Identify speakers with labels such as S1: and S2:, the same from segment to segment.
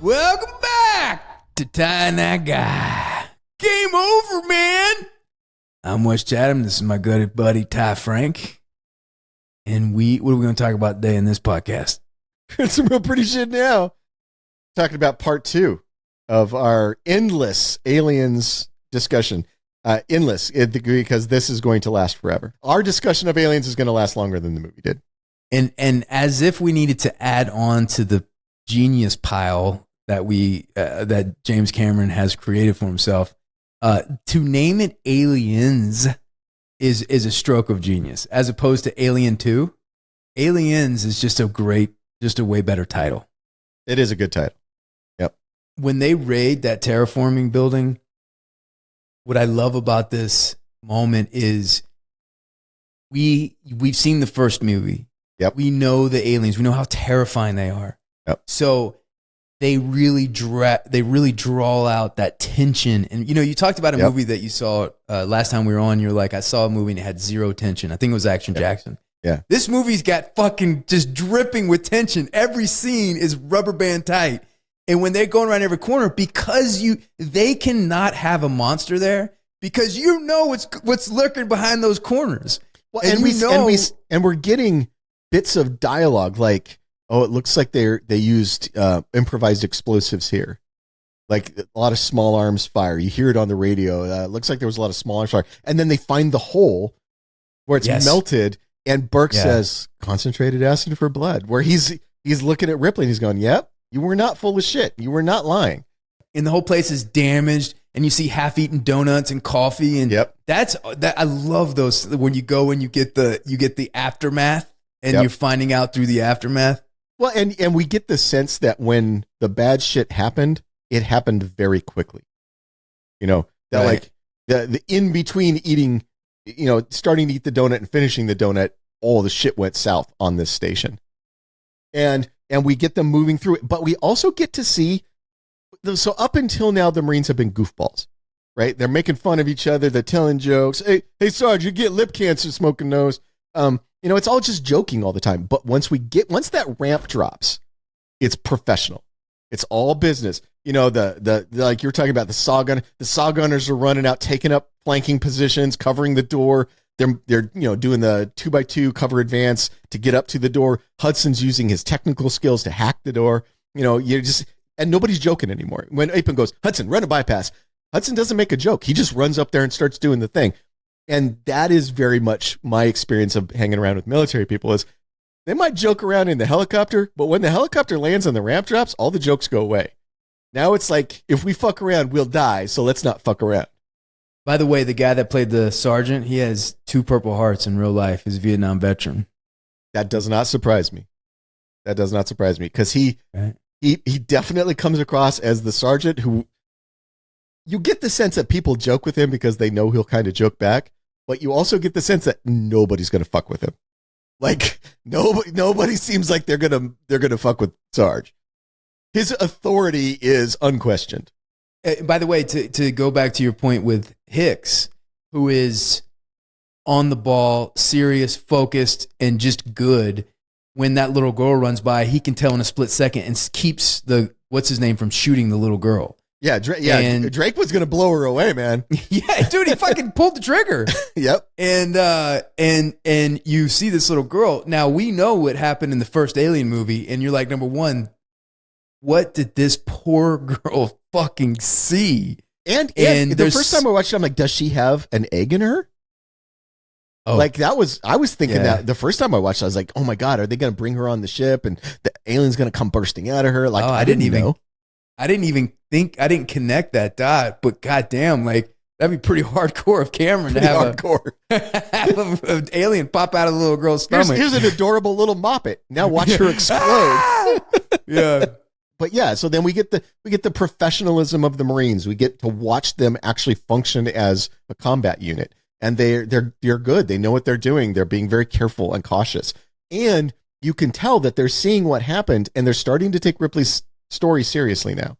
S1: Welcome back to Ty and That Guy. Game over, man. I'm Wes Chatham. This is my good buddy Ty Franck. And what are we going to talk about today in this podcast?
S2: Some real pretty shit now. Talking about part 2 of our endless aliens discussion. Endless, because this is going to last forever. Our discussion of aliens is going to last longer than the movie did.
S1: And as if we needed to add on to the genius pile that James Cameron has created for himself, to name it Aliens is a stroke of genius, as opposed to Alien 2. Aliens is just a way better title.
S2: It is a good title. Yep.
S1: When they raid that terraforming building, what I love about this moment is we've seen the first movie.
S2: Yep.
S1: We know the aliens. We know how terrifying they are.
S2: Yep.
S1: So they really draw out that tension. And you talked about a movie that you saw last time we were on. You're like, I saw a movie and it had zero tension. I think it was Action Jackson.
S2: Yeah.
S1: This movie's got fucking just dripping with tension. Every scene is rubber band tight. And when they're going around every corner, because they cannot have a monster there, because what's lurking behind those corners.
S2: Well, and we're getting bits of dialogue like, oh, it looks like they used improvised explosives here. Like a lot of small arms fire. You hear it on the radio. It looks like there was a lot of small arms fire. And then they find the hole where it's melted. And Burke says, concentrated acid for blood. Where he's looking at Ripley and he's going, yep, you were not full of shit. You were not lying.
S1: And the whole place is damaged. And you see half-eaten donuts and coffee. And I love those when you go and you get the aftermath and you're finding out through the aftermath.
S2: Well, and we get the sense that when the bad shit happened, it happened very quickly. Like the in between eating, starting to eat the donut and finishing the donut, all the shit went south on this station. And we get them moving through it, but we also get to see, so up until now, the Marines have been goofballs, right? They're making fun of each other. They're telling jokes. Hey, Sarge, you get lip cancer smoking those. It's all just joking all the time. But once that ramp drops, it's professional. It's all business. The like you're talking about the saw gun. The saw gunners are running out, taking up flanking positions, covering the door. They're doing the 2x2 cover advance to get up to the door. Hudson's using his technical skills to hack the door. And nobody's joking anymore. When Apin goes, Hudson, run a bypass. Hudson doesn't make a joke. He just runs up there and starts doing the thing. And that is very much my experience of hanging around with military people is they might joke around in the helicopter, but when the helicopter lands and the ramp drops, all the jokes go away. Now it's like, if we fuck around, we'll die, so let's not fuck around.
S1: By the way, the guy that played the sergeant, he has 2 Purple Hearts in real life. He's a Vietnam veteran.
S2: That does not surprise me. Because he definitely comes across as the sergeant who, you get the sense that people joke with him because they know he'll kind of joke back, but you also get the sense that nobody's going to fuck with him. Like nobody seems like they're going to fuck with Sarge. His authority is unquestioned.
S1: By the way, to go back to your point with Hicks, who is on the ball, serious, focused, and just good. When that little girl runs by, he can tell in a split second and keeps what's his name from shooting the little girl.
S2: Yeah, Drake was gonna blow her away, man.
S1: Yeah, dude, he fucking pulled the trigger.
S2: Yep.
S1: And you see this little girl. Now we know what happened in the first Alien movie, and you're like, number one, what did this poor girl fucking see?
S2: And the first time I watched it, I'm like, does she have an egg in her? Oh. Like I was thinking that the first time I watched it, I was like, oh my God, are they going to bring her on the ship and the alien's going to come bursting out of her? Like, I didn't know.
S1: I didn't connect that dot, but goddamn, like that'd be pretty hardcore of Cameron to have have an alien pop out of the little girl's stomach.
S2: Here's an adorable little moppet. Now watch her explode.
S1: Yeah.
S2: But yeah, so then we get the professionalism of the Marines. We get to watch them actually function as a combat unit. And they're good. They know what they're doing. They're being very careful and cautious. And you can tell that they're seeing what happened and they're starting to take Ripley's story seriously now.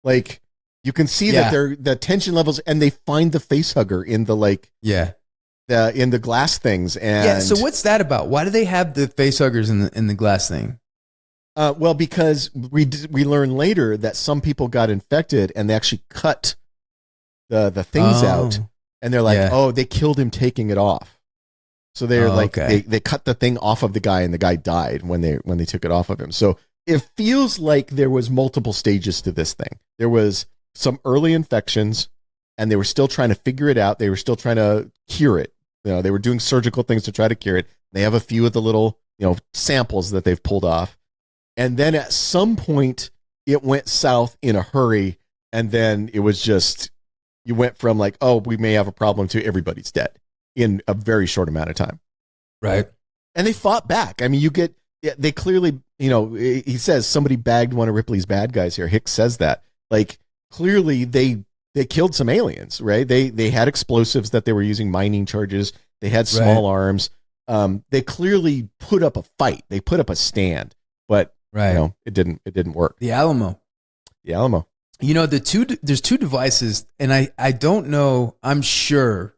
S2: Like you can see that the tension levels, and they find the face hugger in the in the glass things. And
S1: so what's that about? Why do they have the face huggers in the glass thing?
S2: Well, because we learn later that some people got infected and they actually cut the things out, and they're like, oh, they killed him taking it off. So they're they cut the thing off of the guy, and the guy died when they took it off of him. So it feels like there was multiple stages to this thing. There was some early infections, and they were still trying to figure it out. They were still trying to cure it. They were doing surgical things to try to cure it. They have a few of the little samples that they've pulled off. And then at some point, it went south in a hurry. And then it was just, you went from like, oh, we may have a problem to everybody's dead in a very short amount of time.
S1: Right.
S2: And they fought back. I mean, they clearly, he says somebody bagged one of Ripley's bad guys here. Hicks says that. Like, clearly they killed some aliens, right? They had explosives that they were using, mining charges. They had small arms. They clearly put up a fight. They put up a stand. But it didn't work.
S1: The Alamo. There's two devices, and I don't know. I'm sure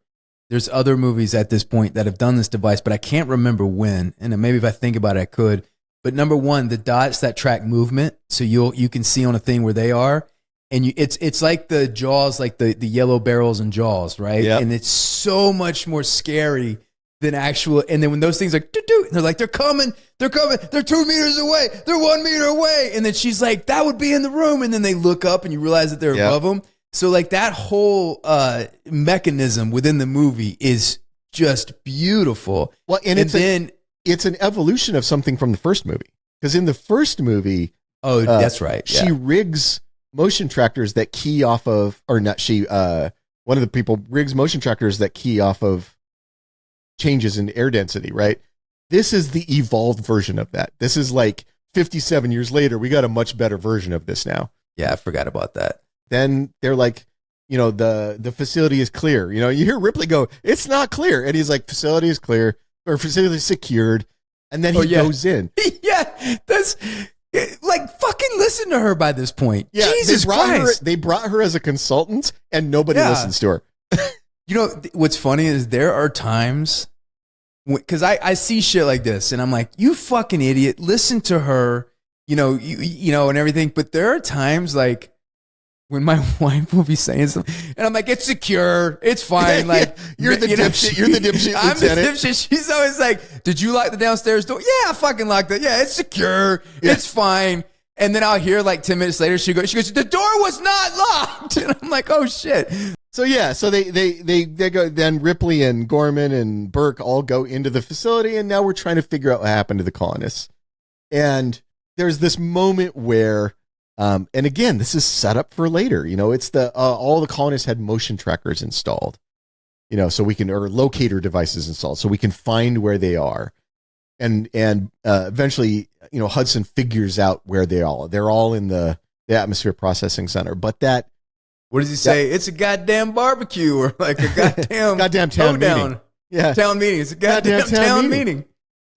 S1: there's other movies at this point that have done this device, but I can't remember when. And maybe if I think about it, I could. But number one, the dots that track movement, so you can see on a thing where they are, and it's like the Jaws, like the yellow barrels in Jaws, right? Yep. And it's so much more scary than actual. And then when those things like doo-doo, and they're like, they're coming, they're 2 meters away, they're 1 meter away, and then she's like, that would be in the room, and then they look up and you realize that they're above them. So like that whole mechanism within the movie is just beautiful.
S2: Well, and it's an evolution of something from the first movie, because in the first movie,
S1: that's right,
S2: she rigs motion tractors that key off of, or not she, one of the people rigs motion tractors that key off of changes in air density, right? This is the evolved version of that. This is like 57 years later, we got a much better version of this now.
S1: Yeah, I forgot about that.
S2: Then they're like, the facility is clear. You hear Ripley go, it's not clear. And he's like, facility is clear, or facility is secured. And then he goes in.
S1: Yeah, that's like, fucking listen to her by this point. Yeah, Jesus Christ.
S2: They brought her as a consultant, and nobody listens to her.
S1: What's funny is there are times because I see shit like this and I'm like, you fucking idiot, listen to her, and everything. But there are times like when my wife will be saying something and I'm like, it's secure, it's fine. Like
S2: you're the dipshit. You're the dipshit.
S1: I'm the dipshit. She's always like, did you lock the downstairs door? Yeah, I fucking locked it. Yeah, it's secure. Yeah. It's fine. And then I'll hear like 10 minutes later, she goes, the door was not locked. And I'm like, oh shit.
S2: So they go, then Ripley and Gorman and Burke all go into the facility, and now we're trying to figure out what happened to the colonists. And there's this moment where, and again, this is set up for later. It's all the colonists had motion trackers installed, so we can, or locator devices installed, so we can find where they are. And eventually, Hudson figures out where they are. They're all in the atmosphere processing center, but that.
S1: What does he say? It's a goddamn barbecue, or like a goddamn
S2: town meeting.
S1: Yeah, town meeting. It's a goddamn town meeting.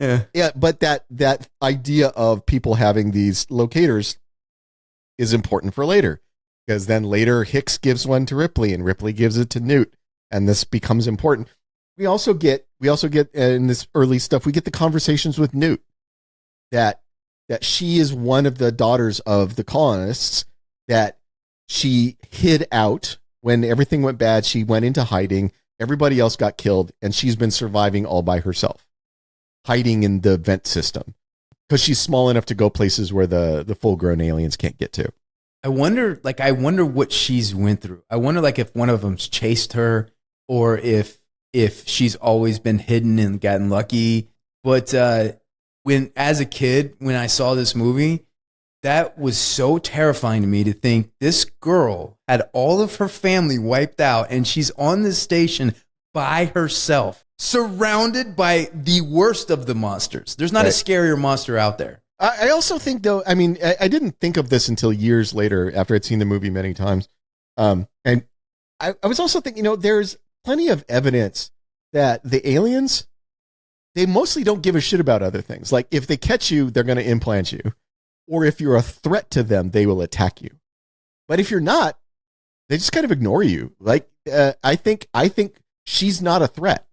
S2: Yeah. But that idea of people having these locators is important for later, because then later Hicks gives one to Ripley, and Ripley gives it to Newt, and this becomes important. We also get in this early stuff, we get the conversations with Newt that she is one of the daughters of the colonists that. She hid out when everything went bad. She went into hiding. Everybody else got killed, and she's been surviving all by herself, hiding in the vent system because she's small enough to go places where the full-grown aliens can't get to.
S1: I wonder what she's went through. I wonder if one of them's chased her, or if she's always been hidden and gotten lucky. But as a kid, when I saw this movie, that was so terrifying to me to think this girl had all of her family wiped out and she's on this station by herself, surrounded by the worst of the monsters. There's not a scarier monster out there.
S2: I also think, though, I mean, I didn't think of this until years later after I'd seen the movie many times. And I was also thinking, there's plenty of evidence that the aliens, they mostly don't give a shit about other things. Like if they catch you, they're going to implant you. Or if you're a threat to them, they will attack you. But if you're not, they just kind of ignore you. Like, I think she's not a threat.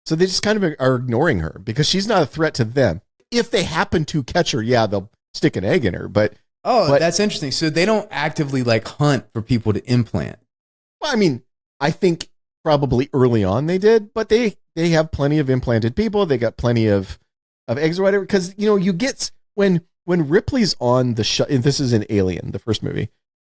S2: So they just kind of are ignoring her because she's not a threat to them. If they happen to catch her, yeah, stick an egg in her. But
S1: that's interesting. So they don't actively like hunt for people to implant.
S2: Well, I mean, I think probably early on they did, but they have plenty of implanted people. They got plenty of eggs or whatever. Because, you know, you get when Ripley's on the shuttle, this is in Alien, the first movie,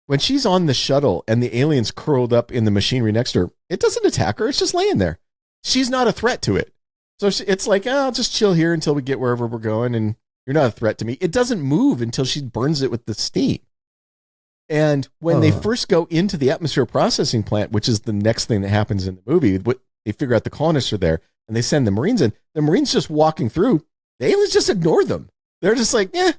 S2: when she's on the shuttle and the alien's curled up in the machinery next to her, it doesn't attack her. It's just laying there. She's not a threat to it. So it's like, I'll just chill here until we get wherever we're going. And you're not a threat to me. It doesn't move until she burns it with the steam. And when they first go into the atmosphere processing plant, which is the next thing that happens in the movie, they figure out the colonists are there and they send the Marines in. The Marines just walking through, the aliens just ignore them. They're just like, you're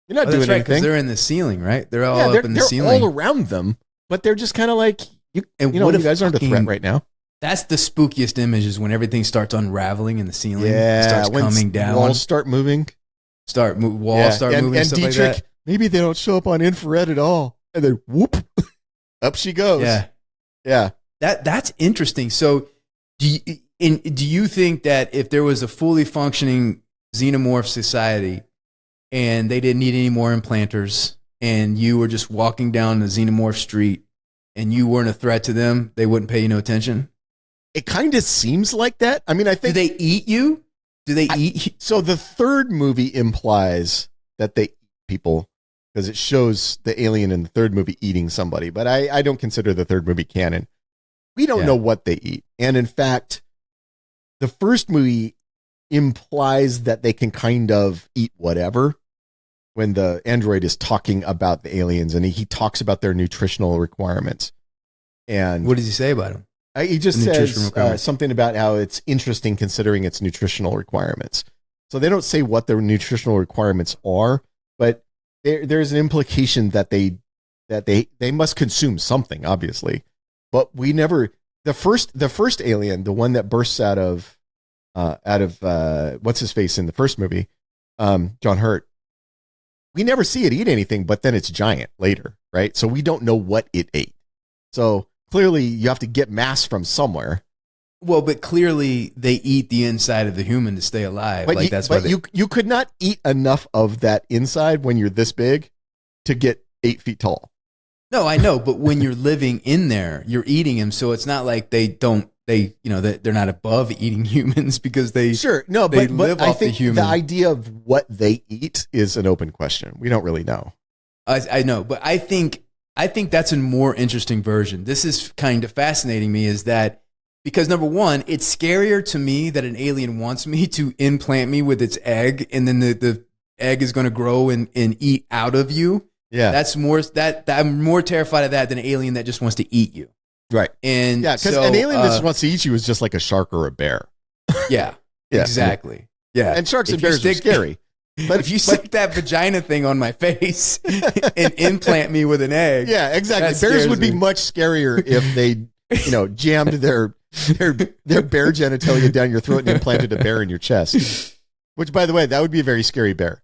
S2: not doing anything.
S1: They're in the ceiling, right? They're all up in the ceiling.
S2: They're all around them, but they're just kind of like, you guys aren't a threat right now.
S1: That's the spookiest image is when everything starts unraveling in the ceiling. Yeah, it starts coming down.
S2: Walls start moving.
S1: Walls start moving and stuff
S2: Dietrich,
S1: like that.
S2: Maybe they don't show up on infrared at all. And then whoop, up she goes. Yeah.
S1: That's interesting. So do you think that if there was a fully functioning xenomorph society and they didn't need any more implanters and you were just walking down the xenomorph street and you weren't a threat to them, they wouldn't pay you no attention?
S2: It kind of seems like that. I mean, I think...
S1: Do they eat you?
S2: So the third movie implies that they eat people because it shows the alien in the third movie eating somebody, but I don't consider the third movie canon. We don't know what they eat. And in fact, the first movie implies that they can kind of eat whatever when the android is talking about the aliens and he talks about their nutritional requirements. And
S1: what does he say about them?
S2: He just says something about how it's interesting considering its nutritional requirements. So they don't say what their nutritional requirements are, but there's an implication that they must consume something, obviously. But we never the first alien, the one that bursts out of what's his face in the first movie, John Hurt. We never see it eat anything, but then it's giant later, right? So we don't know what it ate. So clearly, you have to get mass from somewhere.
S1: Well, but clearly they eat the inside of the human to stay alive.
S2: But you could not eat enough of that inside when you're this big to get 8 feet tall.
S1: No, I know, but when you're living in there, you're eating them. So it's not like they're not above eating humans because they live off the human.
S2: The idea of what they eat is an open question. We don't really know.
S1: I know, but I think that's a more interesting version. This is kind of fascinating me is that because number one, it's scarier to me that an alien wants me to implant me with its egg and then the egg is going to grow and eat out of you.
S2: Yeah.
S1: I'm more terrified of that than an alien that just wants to eat you.
S2: Right.
S1: And
S2: because an alien that just wants to eat you is just like a shark or a bear.
S1: Yeah. Exactly. Yeah.
S2: And sharks and bears are scary.
S1: But if you stick that vagina thing on my face and implant me with an egg.
S2: Yeah, exactly. Bears would be much scarier if they, jammed their bear genitalia down your throat and implanted a bear in your chest. Which, by the way, that would be a very scary bear.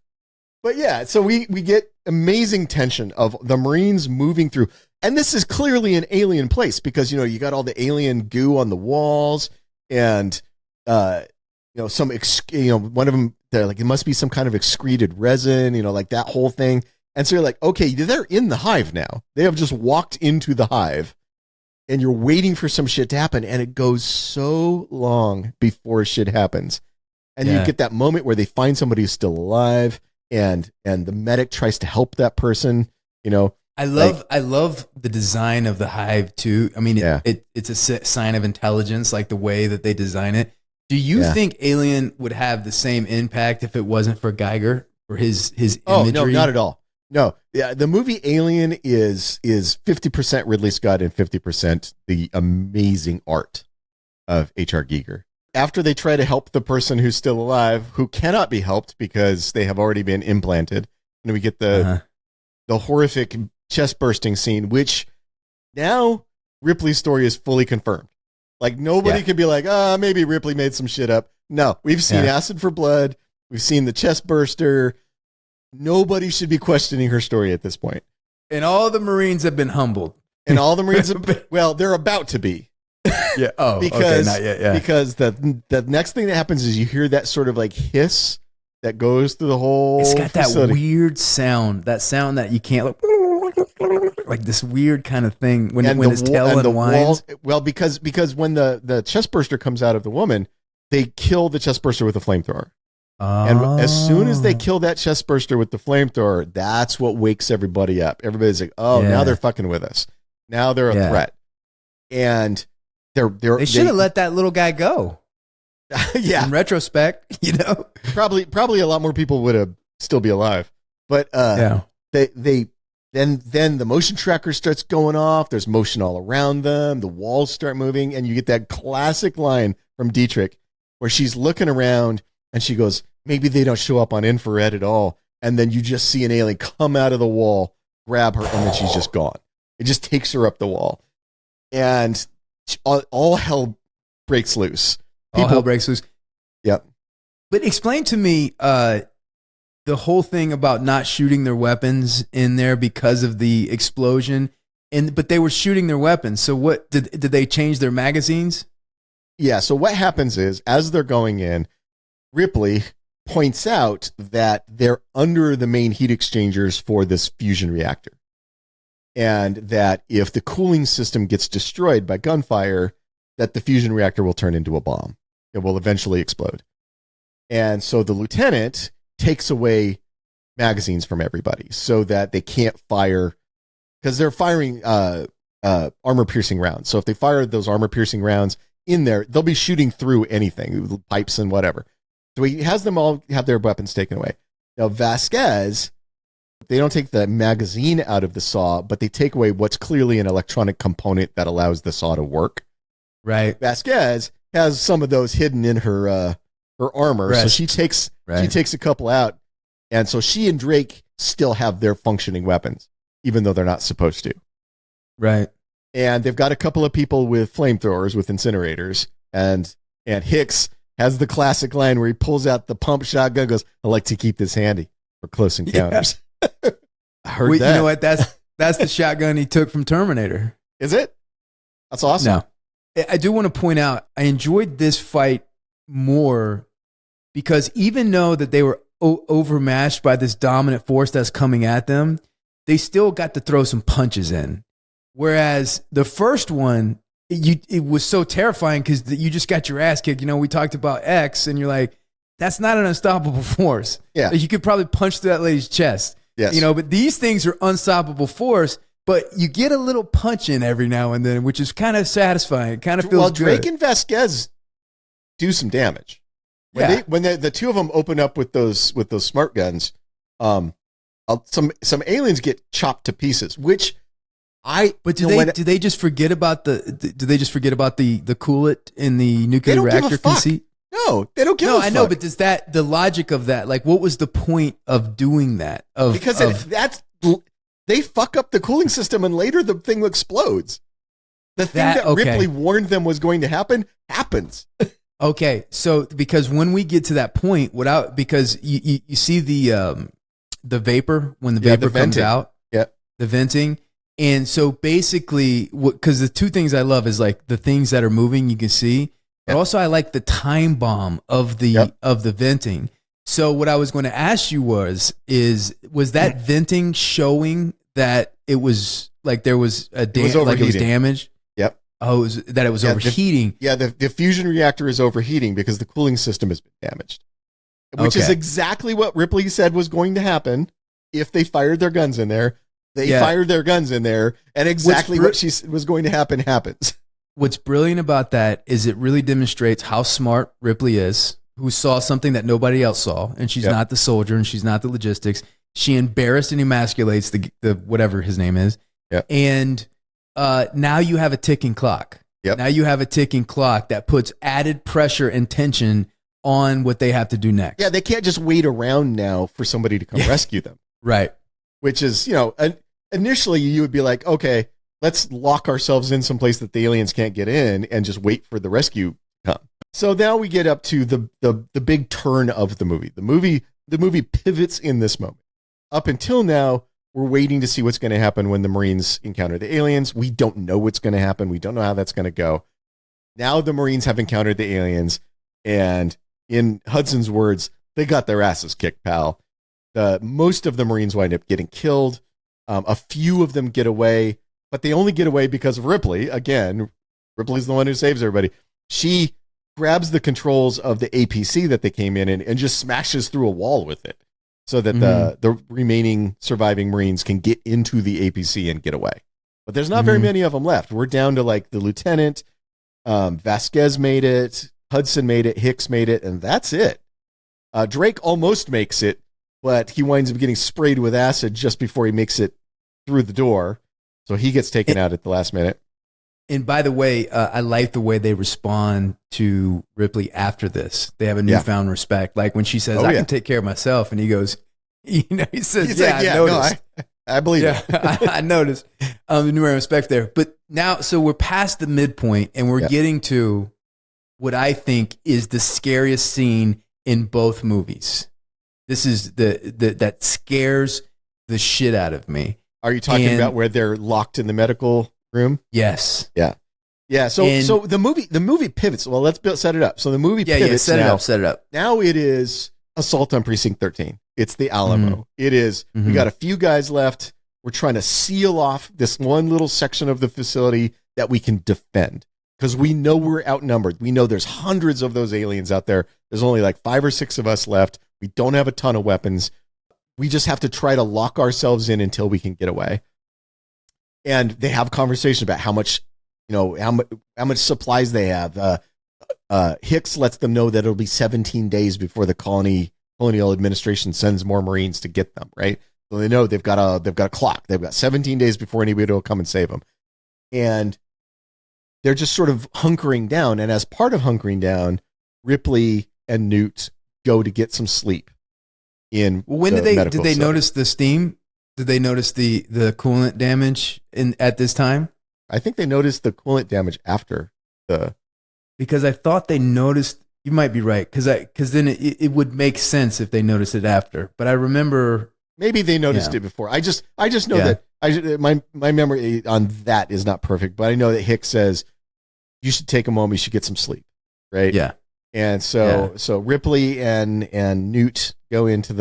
S2: But yeah, so we get amazing tension of the Marines moving through. And this is clearly an alien place because, you got all the alien goo on the walls and, one of them, they're like, it must be some kind of excreted resin, like that whole thing. And so you're like, okay, they're in the hive now. They have just walked into the hive and you're waiting for some shit to happen. And it goes so long before shit happens. And you get that moment where they find somebody who's still alive and the medic tries to help that person,
S1: I love the design of the hive too. I mean, it's a sign of intelligence, like the way that they design it. Do you think Alien would have the same impact if it wasn't for Geiger or his imagery?
S2: Oh, no, not at all. No. Yeah, the movie Alien is 50% Ridley Scott and 50% the amazing art of H.R. Giger. After they try to help the person who's still alive, who cannot be helped because they have already been implanted, and we get the horrific chest bursting scene, which now Ripley's story is fully confirmed. Like nobody could be like, maybe Ripley made some shit up. No, we've seen acid for blood. We've seen the chest burster. Nobody should be questioning her story at this point.
S1: And all the Marines have been humbled.
S2: And all the Marines, they're about to be.
S1: Yeah. Oh,
S2: because,
S1: okay, not yet. Yeah.
S2: Because the next thing that happens is you hear that sort of like hiss that goes through the whole
S1: It's got
S2: facility.
S1: that weird sound. That sound that you can't like this weird kind of thing when his tail unwinds.
S2: Well, because when the chest burster comes out of the woman, they kill the chest burster with a flamethrower. And as soon as they kill that chest burster with the flamethrower, that's what wakes everybody up. Everybody's like, "Oh, now they're fucking with us. Now they're a threat." And they should
S1: have let that little guy go.
S2: Yeah.
S1: In retrospect,
S2: probably a lot more people would have still be alive. But then the motion tracker starts going off. There's motion all around them. The walls start moving, and you get that classic line from Dietrich where she's looking around and she goes, "Maybe they don't show up on infrared at all." And then you just see an alien come out of the wall, grab her, and then she's just gone. It just takes her up the wall, and all hell breaks loose.
S1: All hell breaks loose.
S2: Yep.
S1: But explain to me the whole thing about not shooting their weapons in there because of the explosion, but they were shooting their weapons. So what did they change their magazines?
S2: Yeah. So what happens is, as they're going in, Ripley points out that they're under the main heat exchangers for this fusion reactor, and that if the cooling system gets destroyed by gunfire, that the fusion reactor will turn into a bomb. It will eventually explode. And so the lieutenant takes away magazines from everybody so that they can't fire, because they're firing armor-piercing rounds. So if they fire those armor-piercing rounds in there, they'll be shooting through anything, pipes and whatever. So he has them all have their weapons taken away. Now, Vasquez, they don't take the magazine out of the saw, but they take away what's clearly an electronic component that allows the saw to work.
S1: Right.
S2: Vasquez has some of those hidden in her armor,
S1: Rest.
S2: so she takes a couple out, and so she and Drake still have their functioning weapons, even though they're not supposed to.
S1: Right.
S2: And they've got a couple of people with flamethrowers, with incinerators, and Hicks has the classic line where he pulls out the pump shotgun, goes, "I like to keep this handy for close encounters." Yeah. I heard that.
S1: You know what? That's the shotgun he took from Terminator.
S2: Is it? That's awesome.
S1: No. I do want to point out, I enjoyed this fight more because even though that they were overmatched by this dominant force that's coming at them, they still got to throw some punches in. Whereas the first one, it was so terrifying because you just got your ass kicked. We talked about X, and you're like, that's not an unstoppable force.
S2: Yeah.
S1: Like, you could probably punch through that lady's chest.
S2: Yes.
S1: But these things are unstoppable force. But you get a little punch in every now and then, which is kind of satisfying. It kind of feels good.
S2: Well, Drake and Vasquez do some damage. When the two of them open up with those smart guns, some aliens get chopped to pieces. Which
S1: But do they just forget about the coolant in the nuclear reactor conceit?
S2: No, they don't give a fuck.
S1: No, I know, but does the logic of that, like, what was the point of doing that?
S2: They fuck up the cooling system, and later the thing explodes. The thing that Ripley warned them was going to happen happens.
S1: Okay, so because when we get to that point, because you see the vapor when the vapor comes out, the venting, and so basically, because the two things I love is like the things that are moving you can see, but also I like the time bomb of the venting. So what I was going to ask you was that venting showing that it was like there was like it was damaged?
S2: Yep.
S1: Oh, it was overheating.
S2: The fusion reactor is overheating because the cooling system has been damaged, which is exactly what Ripley said was going to happen if they fired their guns in there. They fired their guns in there, and exactly what she was going to happen happens.
S1: What's brilliant about that is it really demonstrates how smart Ripley is, who saw something that nobody else saw, and she's not the soldier and she's not the logistics. She embarrassed and emasculates the whatever his name is.
S2: Yep.
S1: And now you have a ticking clock.
S2: Yep.
S1: Now you have a ticking clock that puts added pressure and tension on what they have to do next.
S2: Yeah, they can't just wait around now for somebody to come rescue them.
S1: Right.
S2: Which is, initially you would be like, okay, let's lock ourselves in someplace that the aliens can't get in and just wait for the rescue to come. So now we get up to the big turn of the movie. The movie pivots in this moment. Up until now, we're waiting to see what's going to happen when the Marines encounter the aliens. We don't know what's going to happen. We don't know how that's going to go. Now the Marines have encountered the aliens, and in Hudson's words, they got their asses kicked, pal. Most of the Marines wind up getting killed. A few of them get away, but they only get away because of Ripley. Again, Ripley's the one who saves everybody. She grabs the controls of the APC that they came in and just smashes through a wall with it so that the remaining surviving Marines can get into the APC and get away. But there's not very many of them left. We're down to like the lieutenant. Vasquez made it. Hudson made it. Hicks made it. And that's it. Drake almost makes it, but he winds up getting sprayed with acid just before he makes it through the door. So he gets taken out at the last minute.
S1: And by the way, I like the way they respond to Ripley after this. They have a newfound respect. Like when she says, I can take care of myself. And he goes, he says, I noticed.
S2: I believe it.
S1: I noticed the newfound respect there. But now, so we're past the midpoint and we're getting to what I think is the scariest scene in both movies. This is that scares the shit out of me.
S2: Are you talking about where they're locked in the medical room?
S1: Yes.
S2: Yeah. So the movie pivots. Well, let's set it up. So the movie pivots.
S1: Set it up.
S2: Now it is Assault on Precinct 13. It's the Alamo. It is. We got a few guys left. We're trying to seal off this one little section of the facility that we can defend because we know we're outnumbered. We know there's hundreds of those aliens out there. There's only like 5 or 6 of us left. We don't have a ton of weapons. We just have to try to lock ourselves in until we can get away. And they have conversation about how much, how much supplies they have. Hicks lets them know that it'll be 17 days before the colonial administration sends more Marines to get them. Right, so they know they've got a clock. They've got 17 days before anybody will come and save them, and they're just sort of hunkering down. And as part of hunkering down, Ripley and Newt go to get some sleep.
S1: When did they notice the steam? Did they notice the coolant damage at this time?
S2: I think they noticed the coolant damage after
S1: because I thought they noticed. You might be right because then it would make sense if they noticed it after. But I remember
S2: maybe they noticed it before. I just know that my memory on that is not perfect, but I know that Hicks says you should take a moment. You should get some sleep, right?
S1: Yeah.
S2: And so Ripley and Newt go into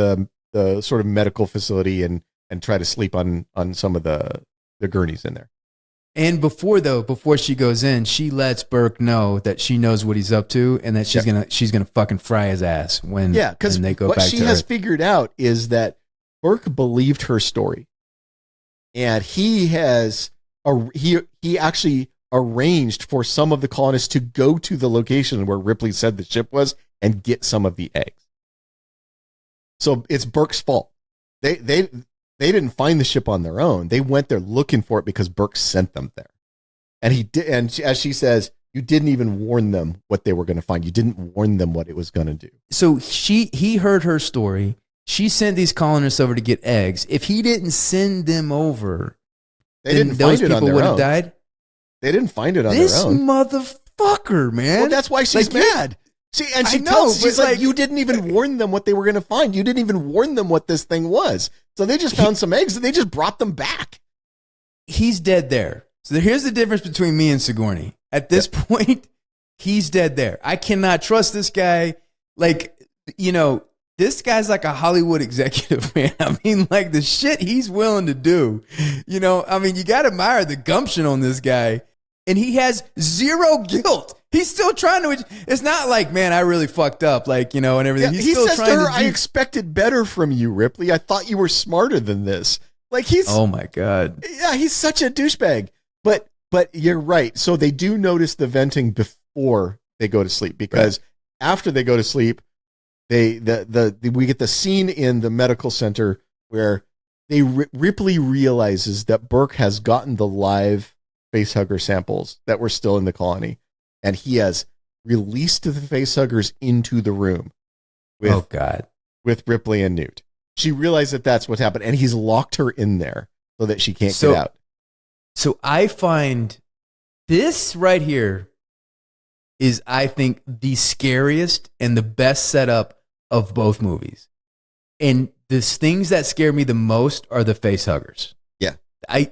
S2: the sort of medical facility and try to sleep on some of the gurneys in there.
S1: And before she goes in, she lets Burke know that she knows what he's up to and that she's gonna fucking fry his ass when they go back to Earth.
S2: What she has figured out is that Burke believed her story, and he actually arranged for some of the colonists to go to the location where Ripley said the ship was and get some of the eggs. So it's Burke's fault. They didn't find the ship on their own. They went there looking for it because Burke sent them there. And he did. And as she says, you didn't even warn them what they were going to find. You didn't warn them what it was going to do.
S1: So he heard her story. She sent these colonists over to get eggs. If he didn't send them over, those people would have died.
S2: They didn't find it on their own.
S1: This motherfucker, man.
S2: Well, that's why she's mad. See, and she's like, you didn't even warn them what they were going to find. You didn't even warn them what this thing was. So they just found some eggs and they just brought them back.
S1: He's dead there. So here's the difference between me and Sigourney. At this point, he's dead there. I cannot trust this guy. Like, this guy's like a Hollywood executive, man. I mean, like the shit he's willing to do. You got to admire the gumption on this guy. And he has zero guilt. He's still trying to. It's not like, man, I really fucked up, and everything.
S2: He says to her, I expected better from you, Ripley. I thought you were smarter than this. Oh
S1: my God.
S2: Yeah, he's such a douchebag. But you're right. So they do notice the venting before they go to sleep because after they go to sleep, we get the scene in the medical center where Ripley realizes that Burke has gotten the live facehugger samples that were still in the colony, and he has released the facehuggers into the room with Ripley and Newt. She realized that that's what happened, and he's locked her in there so that she can't get out.
S1: So I find this right here is, I think, the scariest and the best setup of both movies. And the things that scare me the most are the facehuggers.
S2: Yeah.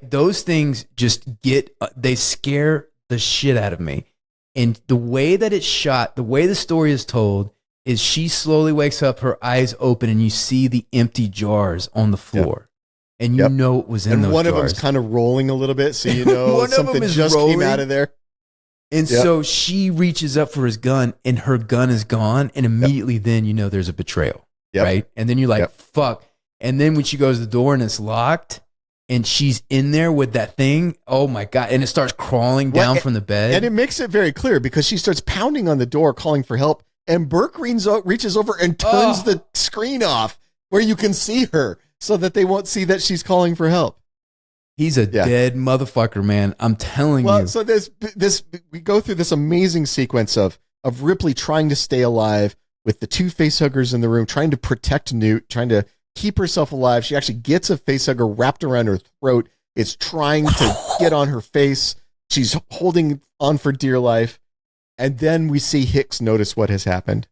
S1: Those things just they scare the shit out of me. And the way that it's shot, the way the story is told, is she slowly wakes up, her eyes open, and you see the empty jars on the floor. And you know it was in those jars.
S2: And one of them's kind of rolling a little bit, so you know something just came out of there.
S1: And so she reaches up for his gun, and her gun is gone. And immediately then you know there's a betrayal, right? And then you're like, fuck. And then when she goes to the door and it's locked, and she's in there with that thing, oh my God. And it starts crawling down from the bed.
S2: And it makes it very clear because she starts pounding on the door, calling for help. And Burke reaches over and turns the screen off where you can see her so that they won't see that she's calling for help.
S1: He's a dead motherfucker, man. I'm telling you.
S2: Well, so we go through this amazing sequence of Ripley trying to stay alive with the two facehuggers in the room, trying to protect Newt, trying to keep herself alive. She actually gets a facehugger wrapped around her throat. It's trying to get on her face. She's holding on for dear life. And then we see Hicks notice what has happened.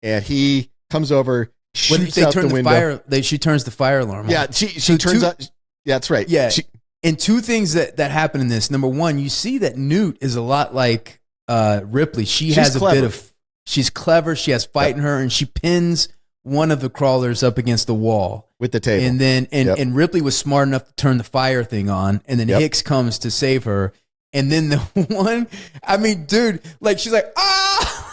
S2: And he comes over, shoots out the window.
S1: She turns the fire alarm on.
S2: Yeah, she turns out. Yeah, that's right.
S1: Yeah. And two things that happen in this. Number one, you see that Newt is a lot like Ripley. She's clever. She has fight in her, and she pins one of the crawlers up against the wall
S2: with the table.
S1: And then and Ripley was smart enough to turn the fire thing on, and then Hicks comes to save her. And then the one, I mean, dude, like she's like,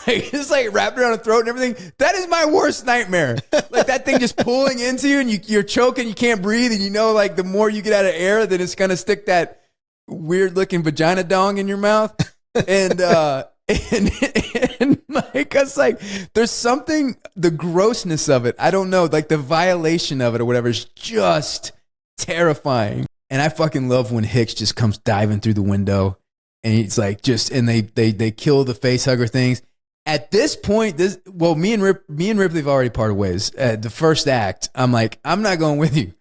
S1: like, it's like wrapped around her throat and everything. That is my worst nightmare. Like that thing just pulling into you, and you're choking, you can't breathe, and you know, like the more you get out of air, then it's gonna stick that weird looking vagina dong in your mouth. And and like I was like, there's something, the grossness of it, I don't know, like the violation of it or whatever is just terrifying. And I fucking love when Hicks just comes diving through the window, and he's like, and they kill the facehugger things. At this point, me and Ripley have already parted ways. The first act, I'm like, I'm not going with you.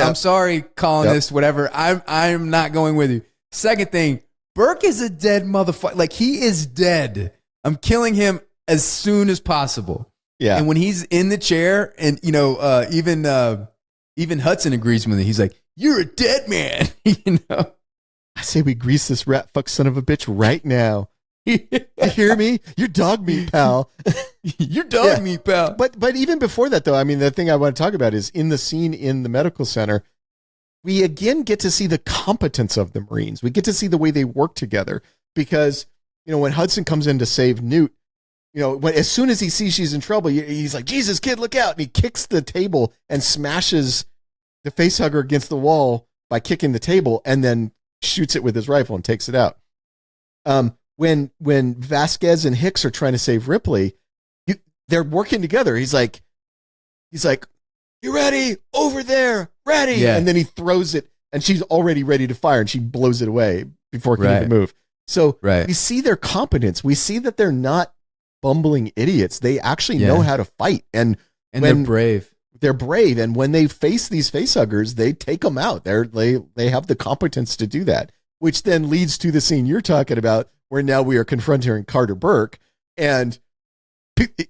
S1: I'm sorry, colonist, whatever. I'm not going with you. Second thing, Burke is a dead motherfucker. Like, he is dead. I'm killing him as soon as possible. Yeah. And when he's in the chair, and you know, even Hudson agrees with me. He's like, "You're a dead man." You know.
S2: I say we grease this rat fuck son of a bitch right now. You hear me? You're dog meat, pal.
S1: You're dog meat, pal.
S2: But even before that, though, I mean, the thing I want to talk about is in the scene in the medical center, we again get to see the competence of the Marines. We get to see the way they work together because, you know, when Hudson comes in to save Newt, you know, as soon as he sees she's in trouble, he's like, "Jesus, kid, look out." And he kicks the table and smashes the facehugger against the wall by kicking the table, and then shoots it with his rifle and takes it out. When Vasquez and Hicks are trying to save Ripley, they're working together. He's like, "You ready? Over there, ready." Yeah. And then he throws it, and she's already ready to fire, and she blows it away before he can even move. So we see their competence. We see that they're not bumbling idiots. They actually know how to fight, and
S1: they're brave.
S2: They're brave, and when they face these facehuggers, they take them out. They have the competence to do that, which then leads to the scene you're talking about, where now we are confronting Carter Burke, and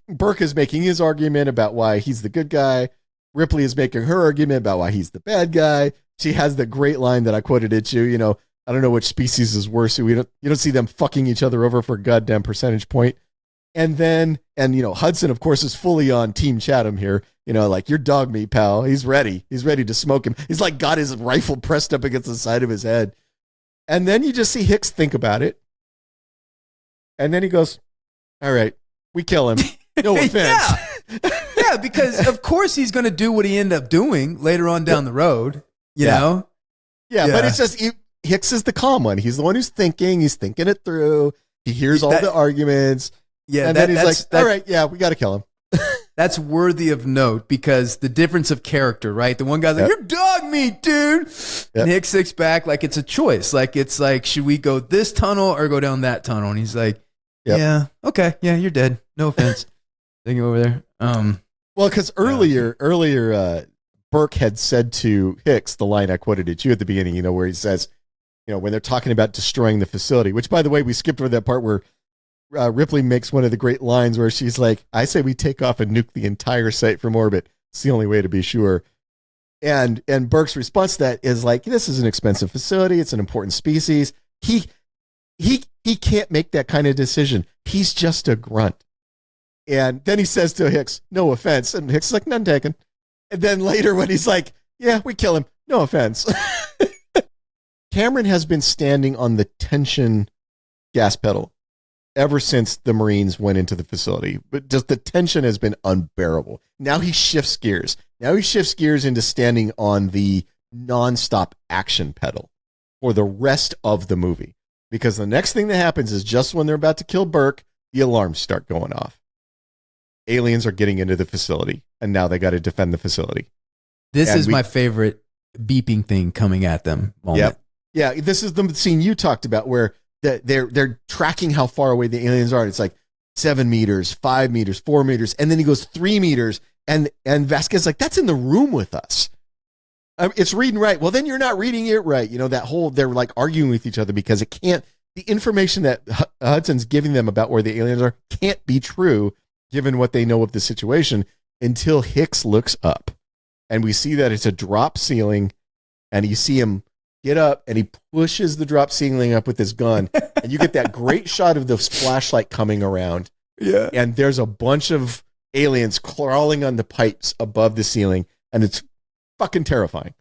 S2: Burke is making his argument about why he's the good guy. Ripley is making her argument about why he's the bad guy. She has the great line that I quoted at you. You know, I don't know which species is worse. You don't see them fucking each other over for a goddamn percentage point. And you know, Hudson, of course, is fully on Team Chatham here. You know, like, "You're dog meat, pal." He's ready. He's ready to smoke him. He's like got his rifle pressed up against the side of his head. And then you just see Hicks think about it. And then he goes, "All right, we kill him. No offense."
S1: Yeah, because of course he's going to do what he ended up doing later on down the road, you know?
S2: Yeah, but it's just, Hicks is the calm one. He's the one who's thinking. He's thinking it through. He hears all the arguments. Yeah, and then he's like, "All right, yeah, we got to kill him."
S1: That's worthy of note because the difference of character, right? The one guy's like, "You're dog meat, dude." And Hicks sits back like it's a choice. Like, it's like, should we go this tunnel or go down that tunnel? And he's like, "Yeah, okay, yeah, you're dead. No offense." Thinking over there.
S2: Well, because earlier, Burke had said to Hicks the line I quoted at you at the beginning, you know, where he says, you know, when they're talking about destroying the facility, which, by the way, we skipped over that part where Ripley makes one of the great lines where she's like, "I say we take off and nuke the entire site from orbit. It's the only way to be sure." And Burke's response to that is like, "This is an expensive facility. It's an important species. He can't make that kind of decision. He's just a grunt." And then he says to Hicks, no offense. And Hicks is like, none taken. And then later when he's like, yeah, we kill him. No offense. Cameron has been standing on the tension gas pedal ever since the Marines went into the facility. But just the tension has been unbearable. Now he shifts gears. Now he shifts gears into standing on the nonstop action pedal for the rest of the movie. Because the next thing that happens is just when they're about to kill Burke, the alarms start going off. Aliens are getting into the facility, and now they got to defend the facility.
S1: This is my favorite beeping thing coming at them moment.
S2: Yep. Yeah, this is the scene you talked about where they're tracking how far away the aliens are. And it's like 7 meters, 5 meters, 4 meters, and then he goes 3 meters, and Vasquez is like, that's in the room with us. It's reading right. Well, then you're not reading it right. You know, that whole, they're like arguing with each other because it can't, the information that Hudson's giving them about where the aliens are can't be true given what they know of the situation until Hicks looks up. And we see that it's a drop ceiling, and you see him get up and he pushes the drop ceiling up with his gun. And you get that great shot of the flashlight coming around.
S1: Yeah.
S2: And there's a bunch of aliens crawling on the pipes above the ceiling. And it's fucking terrifying.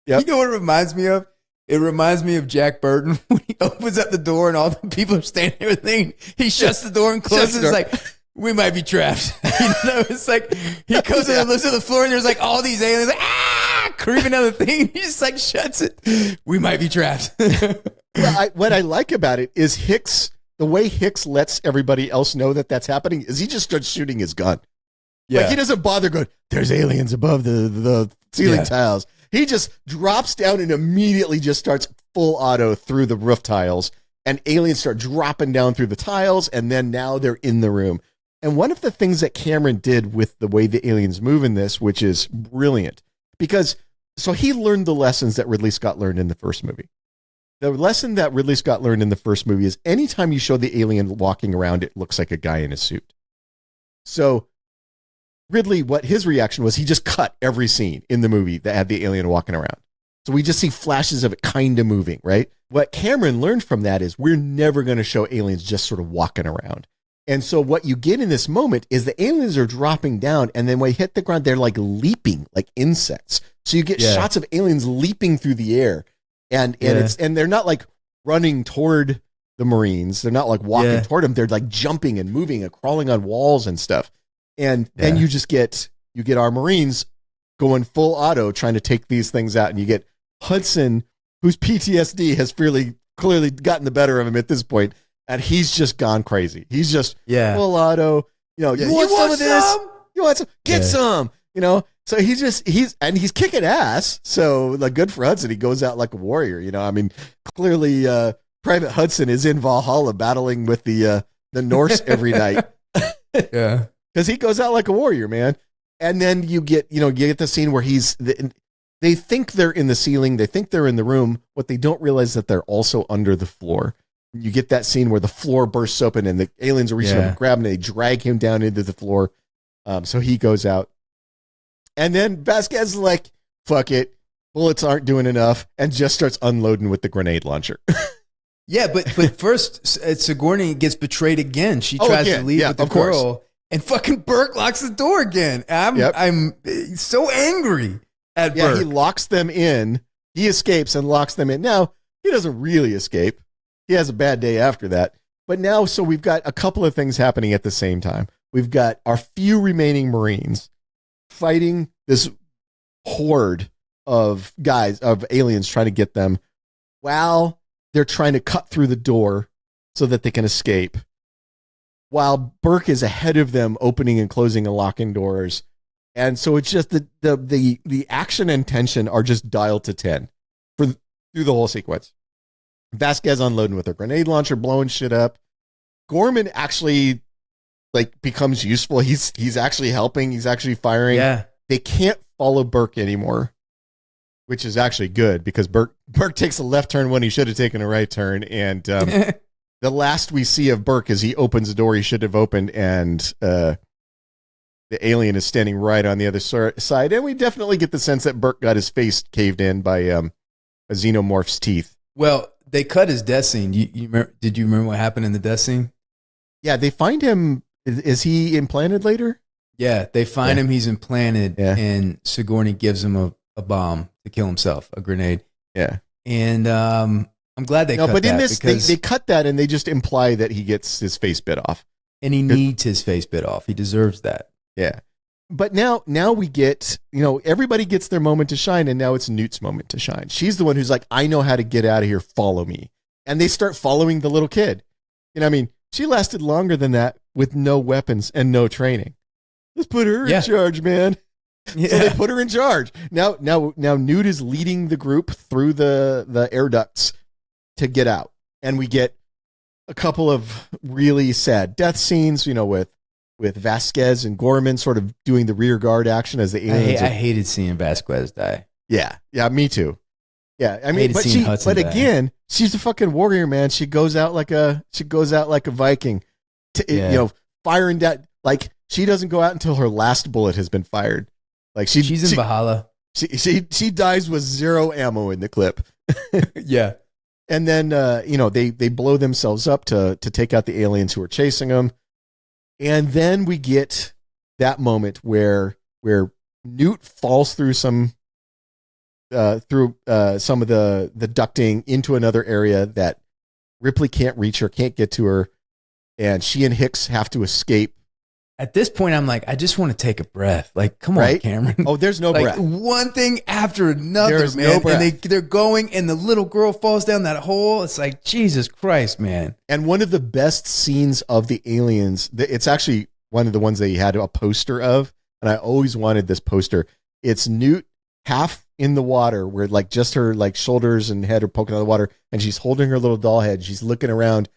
S2: Yep.
S1: You know what it reminds me of? It reminds me of Jack Burton when he opens up the door and all the people are standing there. He shuts the door and closes. It's like, we might be trapped. You know, it's like he comes in and looks at the floor and there's like all these aliens like, creeping down the thing. He just like shuts it. We might be trapped.
S2: Well, what I like about it is Hicks, the way Hicks lets everybody else know that that's happening is he just starts shooting his gun. Yeah. Like he doesn't bother going, there's aliens above the ceiling tiles. He just drops down and immediately just starts full auto through the roof tiles, and aliens start dropping down through the tiles, and then now they're in the room. And one of the things that Cameron did with the way the aliens move in this, which is brilliant, because so he learned the lessons that Ridley Scott learned in the first movie. The lesson that Ridley Scott learned in the first movie is anytime you show the alien walking around, it looks like a guy in a suit. So Ridley, what his reaction was, he just cut every scene in the movie that had the alien walking around. So we just see flashes of it kind of moving, right? What Cameron learned from that is we're never going to show aliens just sort of walking around. And so what you get in this moment is the aliens are dropping down, and then when they hit the ground, they're like leaping like insects. So you get shots of aliens leaping through the air, and they're not like running toward the Marines. They're not like walking toward them. They're like jumping and moving and crawling on walls and stuff. And then you just get our Marines going full auto trying to take these things out, and you get Hudson, whose PTSD has clearly gotten the better of him at this point. And he's just gone crazy. He's just full auto. You know, you want some of this? You want some? Get some. You know. So he's kicking ass. So like, good for Hudson. He goes out like a warrior. You know, I mean, clearly, Private Hudson is in Valhalla battling with the Norse every night.
S1: Yeah,
S2: because he goes out like a warrior, man. And then you get the scene where they think they're in the ceiling. They think they're in the room. What they don't realize is that they're also under the floor. You get that scene where the floor bursts open and the aliens are reaching up and grabbing him. They drag him down into the floor. So he goes out. And then Vasquez is like, fuck it. Bullets aren't doing enough. And just starts unloading with the grenade launcher.
S1: Yeah, but first, Sigourney gets betrayed again. She tries to leave with the girl. And fucking Burke locks the door again. I'm so angry at Burke.
S2: Yeah, he locks them in. He escapes and locks them in. Now, he doesn't really escape. He has a bad day after that. But now, so we've got a couple of things happening at the same time. We've got our few remaining Marines fighting this horde of aliens trying to get them while they're trying to cut through the door so that they can escape. While Burke is ahead of them, opening and closing and locking doors. And so it's just the action and tension are just dialed to 10 through the whole sequence. Vasquez unloading with a grenade launcher, blowing shit up. Gorman actually like becomes useful. He's actually helping. He's actually firing.
S1: Yeah.
S2: They can't follow Burke anymore, which is actually good because Burke takes a left turn when he should have taken a right turn. And the last we see of Burke is he opens the door he should have opened, and the alien is standing right on the other side. And we definitely get the sense that Burke got his face caved in by a xenomorph's teeth.
S1: Well, they cut his death scene. Did you remember what happened in the death scene?
S2: Yeah, they find him. Is he implanted later?
S1: Yeah, they find him. He's implanted, and Sigourney gives him a bomb to kill himself, a grenade.
S2: Yeah,
S1: and I'm glad they cut
S2: but
S1: that.
S2: In this, they cut that, and they just imply that he gets his face bit off,
S1: and he needs his face bit off. He deserves that.
S2: Yeah, but now we get, everybody gets their moment to shine, and now it's Newt's moment to shine. She's the one who's like, I know how to get out of here. Follow me, and they start following the little kid. I mean, she lasted longer than that with no weapons and no training. Let's put her in charge, man. Yeah. So they put her in charge. Now Newt is leading the group through the air ducts to get out. And we get a couple of really sad death scenes, with Vasquez and Gorman sort of doing the rear guard action as the aliens.
S1: I hated seeing Vasquez die.
S2: Yeah, me too. Yeah, I mean, again, she's a fucking warrior, man. She goes out like a Viking, firing that. Like, she doesn't go out until her last bullet has been fired. Like she's in
S1: Valhalla.
S2: She dies with 0 ammo in the clip.
S1: Yeah,
S2: and then they blow themselves up to take out the aliens who are chasing them, and then we get that moment where Newt falls through some of the ducting into another area that Ripley can't reach her, can't get to her, and she and Hicks have to escape.
S1: At this point, I'm like, I just want to take a breath. Like, come on, Cameron.
S2: Oh, there's no breath.
S1: One thing after another,
S2: There's
S1: man.
S2: No breath.
S1: And they're going, and the little girl falls down that hole. It's like, Jesus Christ, man.
S2: And one of the best scenes of the aliens, it's actually one of the ones they had a poster of, and I always wanted this poster. It's Newt half in the water, where like just her like shoulders and head are poking out of the water, and she's holding her little doll head. She's looking around.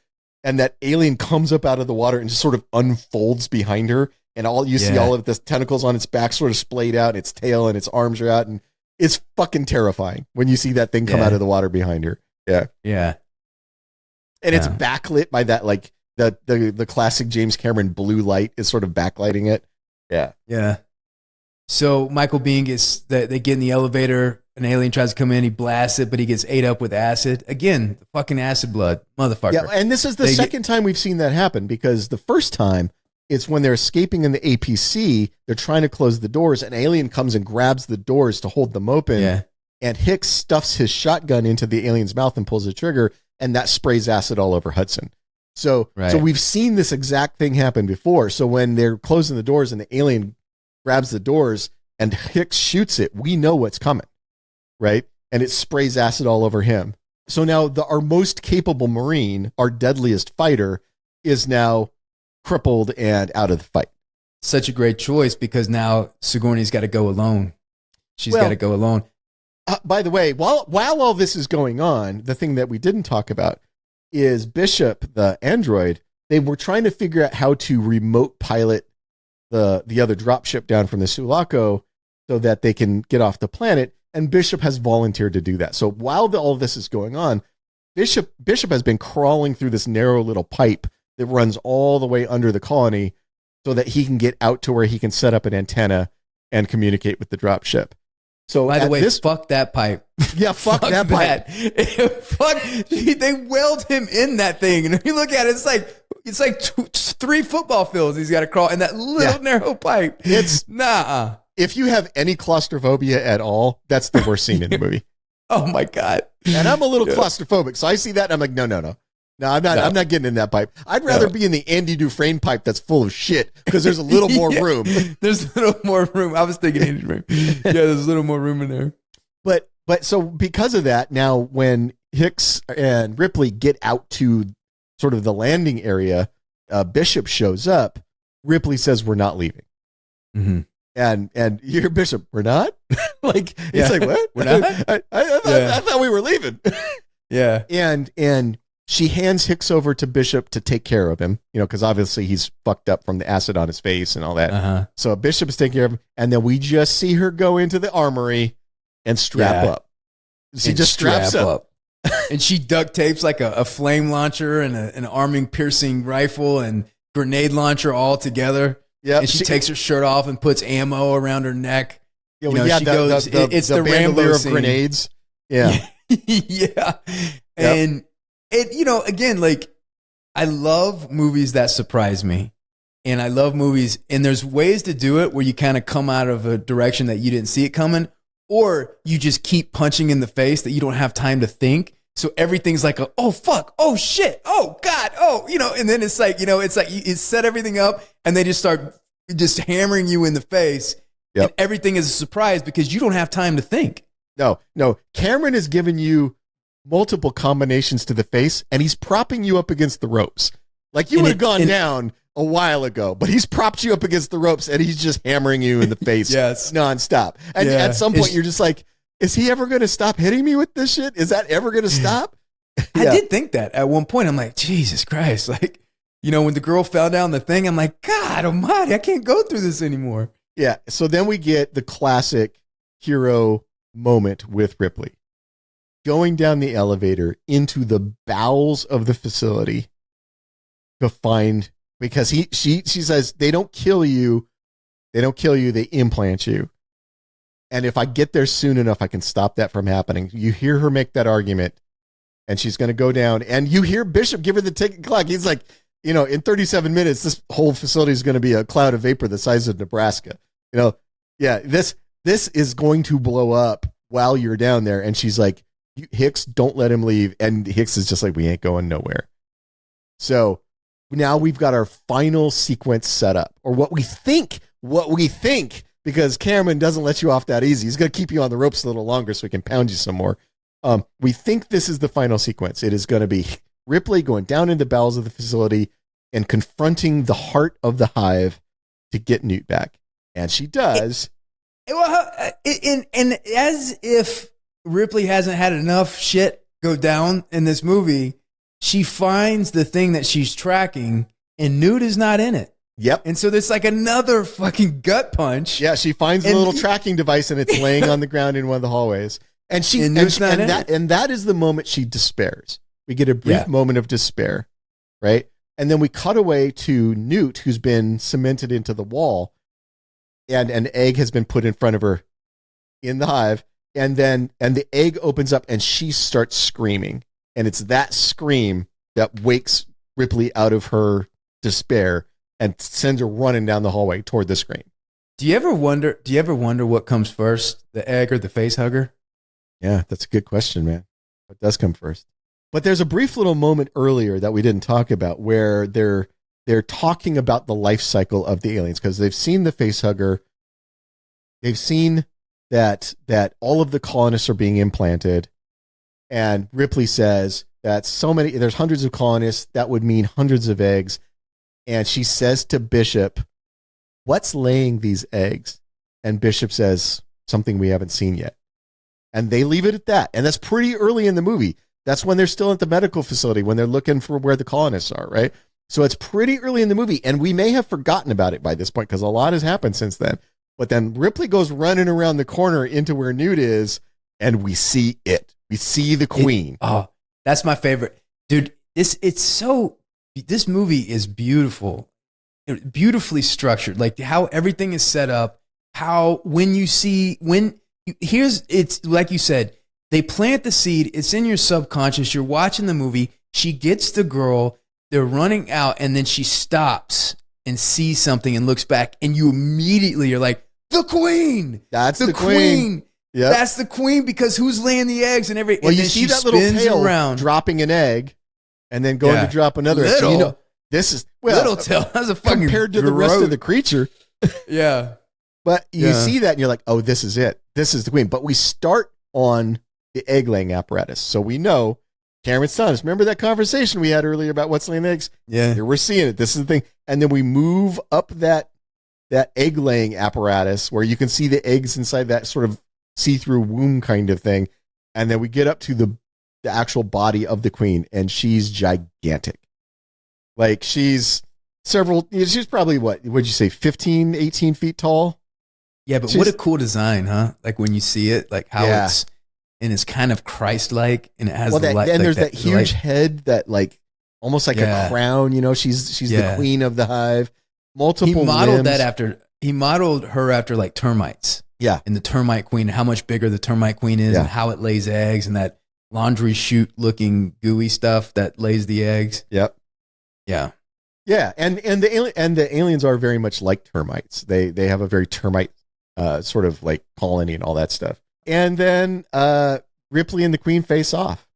S2: And that alien comes up out of the water and just sort of unfolds behind her. And see all of the tentacles on its back sort of splayed out, its tail and its arms are out. And it's fucking terrifying when you see that thing come out of the water behind her. Yeah.
S1: Yeah.
S2: And it's backlit by that, like the classic James Cameron blue light is sort of backlighting it. Yeah.
S1: Yeah. So Michael Biehn they get in the elevator. An alien tries to come in, he blasts it, but he gets ate up with acid. Again, the fucking acid blood, motherfucker.
S2: Yeah, and this is the second time we've seen that happen, because the first time it's when they're escaping in the APC, they're trying to close the doors, an alien comes and grabs the doors to hold them open, and Hicks stuffs his shotgun into the alien's mouth and pulls the trigger, and that sprays acid all over Hudson. So we've seen this exact thing happen before. So when they're closing the doors and the alien grabs the doors and Hicks shoots it, we know what's coming. Right? And it sprays acid all over him. So now our most capable Marine, our deadliest fighter, is now crippled and out of the fight.
S1: Such a great choice, because now Sigourney's got to go alone. She's got to go alone.
S2: By the way, while all this is going on, the thing that we didn't talk about is Bishop, the android. They were trying to figure out how to remote pilot the other dropship down from the Sulaco so that they can get off the planet. And Bishop has volunteered to do that. So while all of this is going on, Bishop has been crawling through this narrow little pipe that runs all the way under the colony so that he can get out to where he can set up an antenna and communicate with the dropship. So
S1: by the way, fuck that pipe.
S2: Yeah, fuck that pipe.
S1: They weld him in that thing. And if you look at it, it's like 3 football fields he's got to crawl in that little narrow pipe.
S2: It's If you have any claustrophobia at all, that's the worst scene in the movie.
S1: Oh my God.
S2: And I'm a little claustrophobic. So I see that and I'm like, no. I'm not getting in that pipe. I'd rather be in the Andy Dufresne pipe that's full of shit, because there's a little more room.
S1: There's a little more room. I was thinking Andy Dufresne. Yeah, there's a little more room in there.
S2: But so because of that, now when Hicks and Ripley get out to sort of the landing area, Bishop shows up. Ripley says, we're not leaving.
S1: Mm-hmm.
S2: And you're Bishop, we're not? It's like, what?
S1: We're not?
S2: I thought we were leaving.
S1: Yeah.
S2: And she hands Hicks over to Bishop to take care of him, because obviously he's fucked up from the acid on his face and all that.
S1: Uh-huh.
S2: So Bishop is taking care of him. And then we just see her go into the armory and strap up. She just straps up.
S1: And she duct tapes like a flame launcher and an arming piercing rifle and grenade launcher all together. Yeah, and she takes her shirt off and puts ammo around her neck.
S2: Yeah,
S1: she goes. It's the Rambo
S2: of grenades. Yeah,
S1: yeah, and it. Again, like, I love movies that surprise me. and I love movies, and there's ways to do it where you kind of come out of a direction that you didn't see it coming, or you just keep punching in the face that you don't have time to think. So everything's like, oh, fuck, oh, shit, oh, God, oh, and then it's like, it's like you set everything up and they just start just hammering you in the face. Yep. And everything is a surprise because you don't have time to think.
S2: No. Cameron has given you multiple combinations to the face and he's propping you up against the ropes. Like you would have gone down a while ago, but he's propped you up against the ropes and he's just hammering you in the face
S1: yes.
S2: nonstop. And at some point you're just like, is he ever going to stop hitting me with this shit? Is that ever going to stop?
S1: I did think that at one point. I'm like, Jesus Christ. Like, when the girl fell down the thing, I'm like, God almighty, I can't go through this anymore.
S2: Yeah. So then we get the classic hero moment with Ripley going down the elevator into the bowels of the facility to find, because she says, they don't kill you. They implant you. And if I get there soon enough, I can stop that from happening. You hear her make that argument and she's going to go down and you hear Bishop give her the ticket clock. He's like, in 37 minutes, this whole facility is going to be a cloud of vapor the size of Nebraska. This is going to blow up while you're down there. And she's like, Hicks, don't let him leave. And Hicks is just like, we ain't going nowhere. So now we've got our final sequence set up, or what we think, because Cameron doesn't let you off that easy. He's going to keep you on the ropes a little longer so he can pound you some more. We think this is the final sequence. It is going to be Ripley going down in the bowels of the facility and confronting the heart of the Hive to get Newt back. And she does.
S1: And as if Ripley hasn't had enough shit go down in this movie, she finds the thing that she's tracking and Newt is not in it.
S2: Yep.
S1: And so there's like another fucking gut punch.
S2: Yeah, she finds the little tracking device and it's laying on the ground in one of the hallways. And that is the moment she despairs. We get a brief moment of despair, right? And then we cut away to Newt, who's been cemented into the wall, and an egg has been put in front of her in the Hive, and the egg opens up and she starts screaming. And it's that scream that wakes Ripley out of her despair and sends her running down the hallway toward the screen.
S1: Do you ever wonder what comes first, the egg or the face hugger?
S2: Yeah, that's a good question, man. What does come first? But there's a brief little moment earlier that we didn't talk about where they're talking about the life cycle of the aliens, because they've seen the face hugger. They've seen that all of the colonists are being implanted. And Ripley says that there's hundreds of colonists. That would mean hundreds of eggs. And she says to Bishop, what's laying these eggs? And Bishop says, something we haven't seen yet. And they leave it at that. And that's pretty early in the movie. That's when they're still at the medical facility, when they're looking for where the colonists are, right? So it's pretty early in the movie. And we may have forgotten about it by this point because a lot has happened since then. But then Ripley goes running around the corner into where Newt is, and we see it. We see the queen.
S1: That's my favorite. Dude, this movie is beautiful. Beautifully structured. Like how everything is set up. It's like you said, they plant the seed. It's in your subconscious. You're watching the movie. She gets the girl. They're running out, and then she stops and sees something and looks back, and you immediately are like, the queen.
S2: That's the queen.
S1: Yep. That's the queen, because who's laying the eggs and everything.
S2: Well,
S1: and
S2: you see that little tail around, dropping an egg, and then going to drop another.
S1: Little.
S2: So this is
S1: little tail. That's a fucking
S2: compared to the rest of the creature.
S1: Yeah.
S2: But you see that and you're like, oh, this is it. This is the queen. But we start on the egg laying apparatus. So we know Cameron's telling us, remember that conversation we had earlier about what's laying eggs?
S1: Yeah.
S2: Here we're seeing it. This is the thing. And then we move up that egg laying apparatus where you can see the eggs inside that sort of see-through womb kind of thing. And then we get up to the actual body of the queen, and she's gigantic. Like she's probably what would you say, 15, 18 feet tall?
S1: Yeah, but what a cool design, huh? Like when you see it, like how it's kind of Christ-like, and it has
S2: and there's that huge head that like almost like a crown. She's the queen of the Hive. Multiple. He modeled her after like termites. Yeah,
S1: and the termite queen, how much bigger the termite queen is, and how it lays eggs, and that laundry chute looking gooey stuff that lays the eggs.
S2: Yep.
S1: Yeah.
S2: Yeah, and the aliens are very much like termites. They have a very termite sort of like colony and all that stuff. And then Ripley and the Queen face off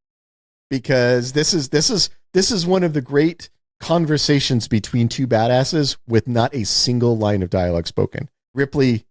S2: because this is one of the great conversations between two badasses with not a single line of dialogue spoken. Ripley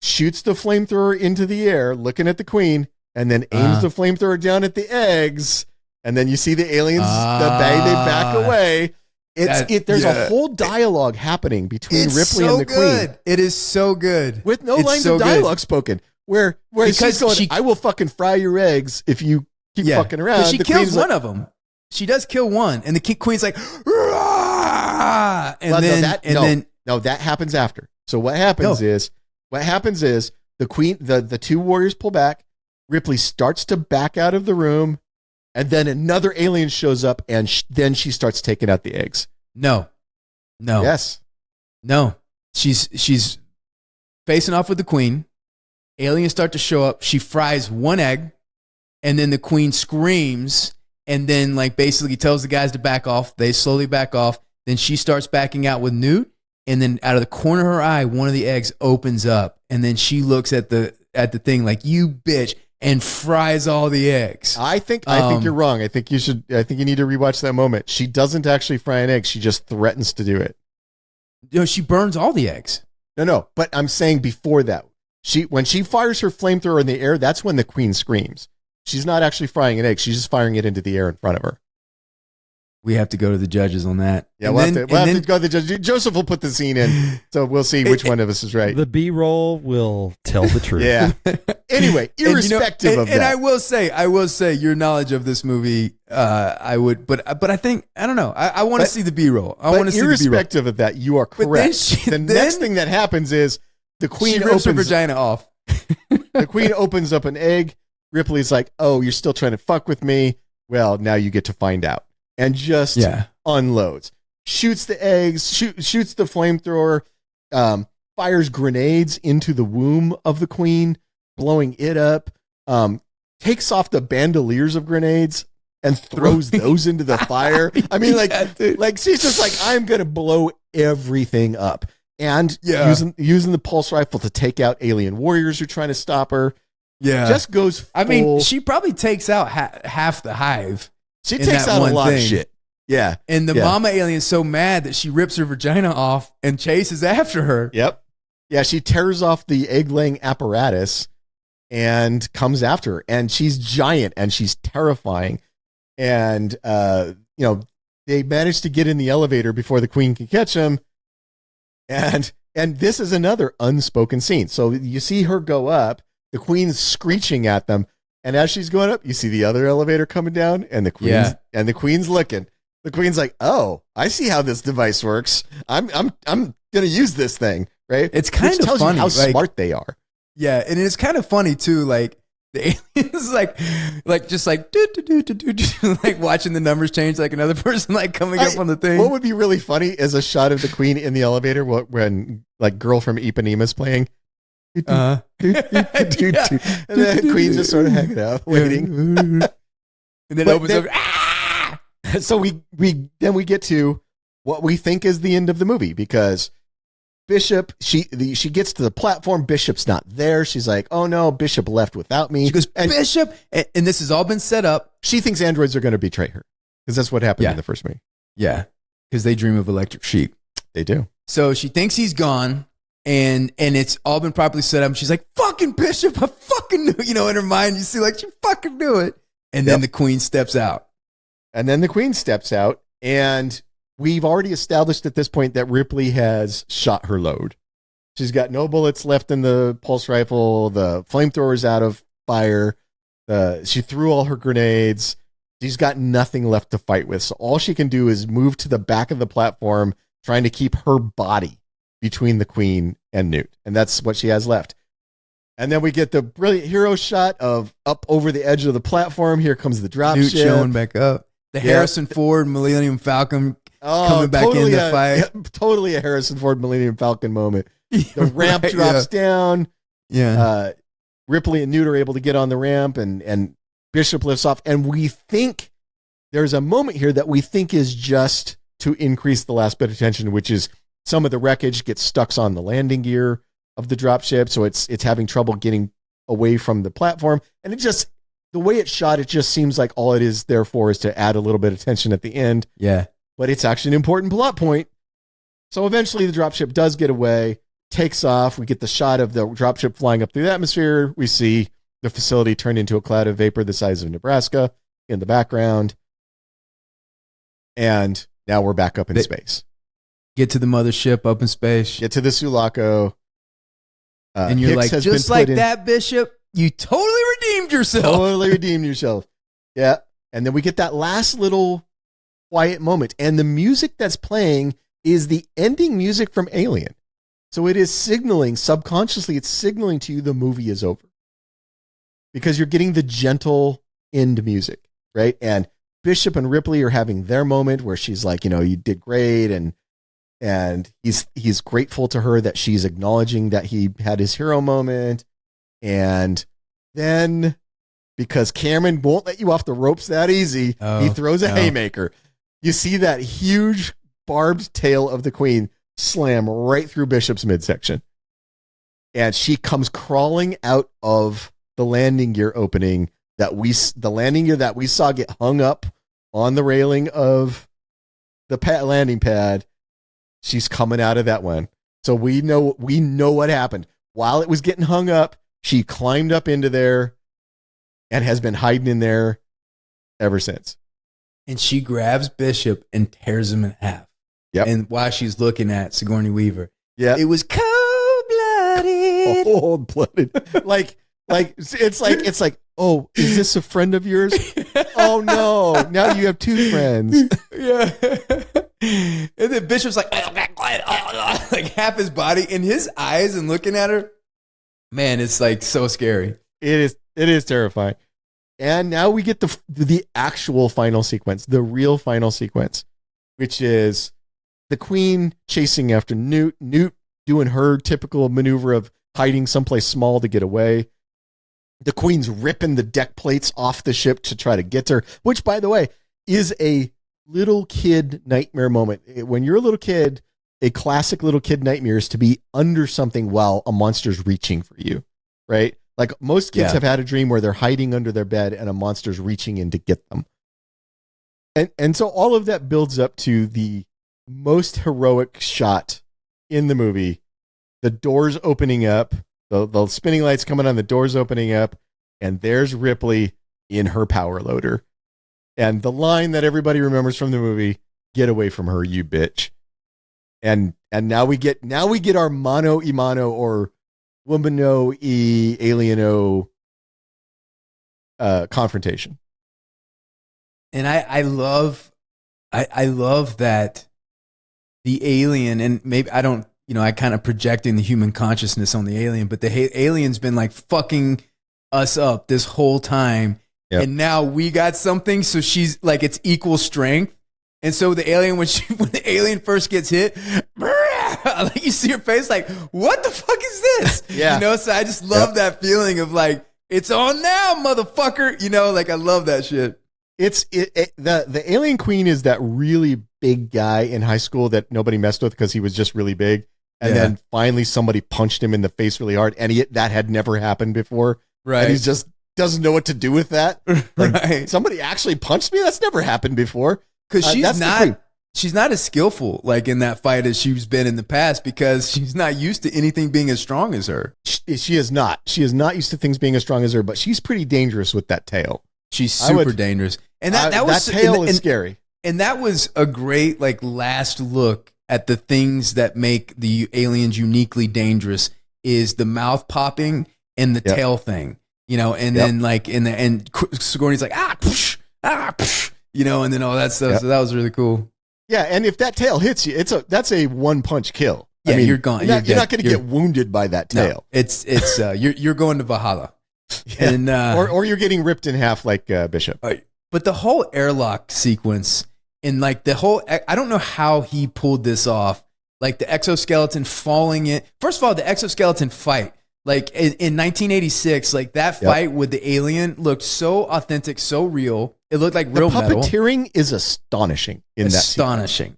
S2: shoots the flamethrower into the air, looking at the Queen, and then aims the flamethrower down at the eggs. And then you see the aliens, they back away. There's a whole dialogue happening between Ripley and the Queen.
S1: It is so good.
S2: With no lines of dialogue spoken. Where she's going, I will fucking fry your eggs if you keep fucking around.
S1: She kills one of them. She does kill one. And the Queen's like, Rah!
S2: No, that happens after. So what happens is the Queen, the two warriors pull back. Ripley starts to back out of the room. And then another alien shows up, and then she starts taking out the eggs.
S1: No.
S2: Yes.
S1: No. She's facing off with the Queen. Aliens start to show up. She fries one egg, and then the Queen screams, and then like basically tells the guys to back off. They slowly back off. Then she starts backing out with Newt, and then out of the corner of her eye, one of the eggs opens up, and then she looks at the thing like, you bitch, and fries all the eggs.
S2: I think you're wrong. I think you need to rewatch that moment. She doesn't actually fry an egg. She just threatens to do it.
S1: No, she burns all the eggs.
S2: No. But I'm saying before that, when she fires her flamethrower in the air, that's when the Queen screams. She's not actually frying an egg. She's just firing it into the air in front of her.
S1: We have to go to the judges on that.
S2: Yeah, we'll have to go to the judges. Joseph will put the scene in, so we'll see which one of us is right.
S3: The B-roll will tell the truth.
S2: Yeah. Anyway, irrespective of that.
S1: And I will say, your knowledge of this movie, I would, but I think, I don't know. I want to see the B-roll. I want to see the B-roll.
S2: Irrespective of that, you are correct. The next thing that happens is the Queen
S1: rips her vagina off.
S2: The Queen opens up an egg. Ripley's like, "Oh, you're still trying to fuck with me? Well, now you get to find out." And just unloads, shoots the eggs, shoots the flamethrower, fires grenades into the womb of the Queen, blowing it up, takes off the bandoliers of grenades and throws those into the fire. I mean, like she's just like, I'm going to blow everything up. And using the pulse rifle to take out alien warriors who are trying to stop her. Yeah. Just goes full.
S1: I mean, she probably takes out half the Hive.
S2: She takes out a lot of shit. Yeah.
S1: And the mama alien's so mad that she rips her vagina off and chases after her.
S2: Yep. Yeah, she tears off the egg-laying apparatus and comes after her. And she's giant and she's terrifying. And, they manage to get in the elevator before the Queen can catch them. And this is another unspoken scene. So you see her go up, the Queen's screeching at them. And as she's going up, you see the other elevator coming down, and the Queen's looking. The Queen's like, "Oh, I see how this device works. I'm gonna use this thing, right?"
S1: It's kind of funny
S2: how smart they are.
S1: Yeah, and it's kind of funny too. Like the aliens, like just like do, like watching the numbers change, like another person like coming up on the thing.
S2: What would be really funny is a shot of the Queen in the elevator when like Girl from Ipanema's playing. And then the Queen's just sort of hanging out, waiting.
S1: And then opens up.
S2: So we get to what we think is the end of the movie, because Bishop, she gets to the platform. Bishop's not there. She's like, "Oh no, Bishop left without me."
S1: She goes, "Bishop," and this has all been set up.
S2: She thinks androids are going to betray her, because that's what happened in the first movie.
S1: Yeah, because they dream of electric sheep.
S2: They do.
S1: So she thinks he's gone. And it's all been properly set up. And she's like, "Fucking Bishop, I fucking knew," in her mind, you see, like, she fucking knew it. And then the Queen steps out.
S2: And we've already established at this point that Ripley has shot her load. She's got no bullets left in the pulse rifle. The flamethrower's out of fire. She threw all her grenades. She's got nothing left to fight with. So all she can do is move to the back of the platform, trying to keep her body between the Queen and Newt. And that's what she has left. And then we get the brilliant hero shot of up over the edge of the platform. Here comes the dropship.
S1: Newt showing back up. The Harrison Ford Millennium Falcon coming back in the fight.
S2: Yeah, totally a Harrison Ford Millennium Falcon moment. The ramp drops down.
S1: Yeah.
S2: Ripley and Newt are able to get on the ramp, and Bishop lifts off. And we think there's a moment here that we think is just to increase the last bit of tension, which is some of the wreckage gets stuck on the landing gear of the dropship, so it's having trouble getting away from the platform. And it just, the way it's shot, it just seems like all it is there for is to add a little bit of tension at the end.
S1: Yeah.
S2: But it's actually an important plot point. So eventually the dropship does get away, takes off. We get the shot of the dropship flying up through the atmosphere. We see the facility turned into a cloud of vapor the size of Nebraska in the background. And now we're back up in space.
S1: Get to the mothership up in space.
S2: Get to the Sulaco.
S1: And you're
S2: Hicks
S1: like, just like that, Bishop, you totally redeemed yourself.
S2: Totally redeemed yourself. Yeah. And then we get that last little quiet moment. And the music that's playing is the ending music from Alien. So it is signaling, subconsciously, it's signaling to you the movie is over. Because you're getting the gentle end music, right? And Bishop and Ripley are having their moment where she's like, you did great. And he's grateful to her that she's acknowledging that he had his hero moment. And then, because Cameron won't let you off the ropes that easy, he throws a haymaker. You see that huge barbed tail of the Queen slam right through Bishop's midsection. And she comes crawling out of the landing gear opening the landing gear that we saw get hung up on the railing of the landing pad. She's coming out of that one. So we know what happened. While it was getting hung up, she climbed up into there and has been hiding in there ever since.
S1: And she grabs Bishop and tears him in half.
S2: Yep.
S1: And while she's looking at Sigourney Weaver,
S2: it
S1: was cold-blooded.
S2: Cold-blooded. like it's like, oh, is this a friend of yours? Oh no, now you have two friends.
S1: Yeah. And then Bishop's like half his body in his eyes and looking at her. Man, it's like so scary.
S2: It is terrifying. And now we get the actual final sequence, the real final sequence, which is the Queen chasing after Newt doing her typical maneuver of hiding someplace small to get away. The Queen's ripping the deck plates off the ship to try to get to her, which, by the way, is a little kid nightmare moment. When you're a little kid, a classic little kid nightmare is to be under something while a monster's reaching for you, right? Like most kids have had a dream where they're hiding under their bed and a monster's reaching in to get them. And so all of that builds up to the most heroic shot in the movie. The doors opening up, the spinning lights coming on, the doors opening up, and there's Ripley in her power loader. And the line that everybody remembers from the movie, "Get away from her, you bitch." And now we get our mano y mano or womano y alieno confrontation.
S1: And I love that the alien, and maybe I don't, I kind of projecting the human consciousness on the alien, but the alien's been like fucking us up this whole time. Yep. And now we got something. So she's like, it's equal strength. And so the alien, when the alien first gets hit, like you see her face like, what the fuck is this?
S2: Yeah.
S1: So I just love that feeling of like, it's on now, motherfucker. Like I love that shit.
S2: The alien queen is that really big guy in high school that nobody messed with because he was just really big. And then finally somebody punched him in the face really hard. And that had never happened before.
S1: Right.
S2: And he just doesn't know what to do with that. Like,
S1: right.
S2: Somebody actually punched me? That's never happened before.
S1: Because she's not as skillful like in that fight as she's been in the past because she's not used to anything being as strong as her.
S2: She is not. She is not used to things being as strong as her, but she's pretty dangerous with that tail.
S1: She's super dangerous. And that
S2: tail is scary.
S1: And that was a great like last look at the things that make the aliens uniquely dangerous is the mouth popping and the tail thing, and then like in the end Sigourney's like, psh, psh, and then all that stuff. Yep. So that was really cool.
S2: Yeah. And if that tail hits you, that's a one punch kill.
S1: Yeah, you're gone.
S2: You're not going to get wounded by that tail.
S1: No, it's you're going to Valhalla.
S2: Yeah. And, or you're getting ripped in half like Bishop.
S1: But the whole airlock sequence and like the whole, I don't know how he pulled this off. Like the exoskeleton falling in. First of all, the exoskeleton fight, like in 1986, like that fight with the alien looked so authentic, so real. It looked like real metal.
S2: The puppeteering is astonishing in that sequence.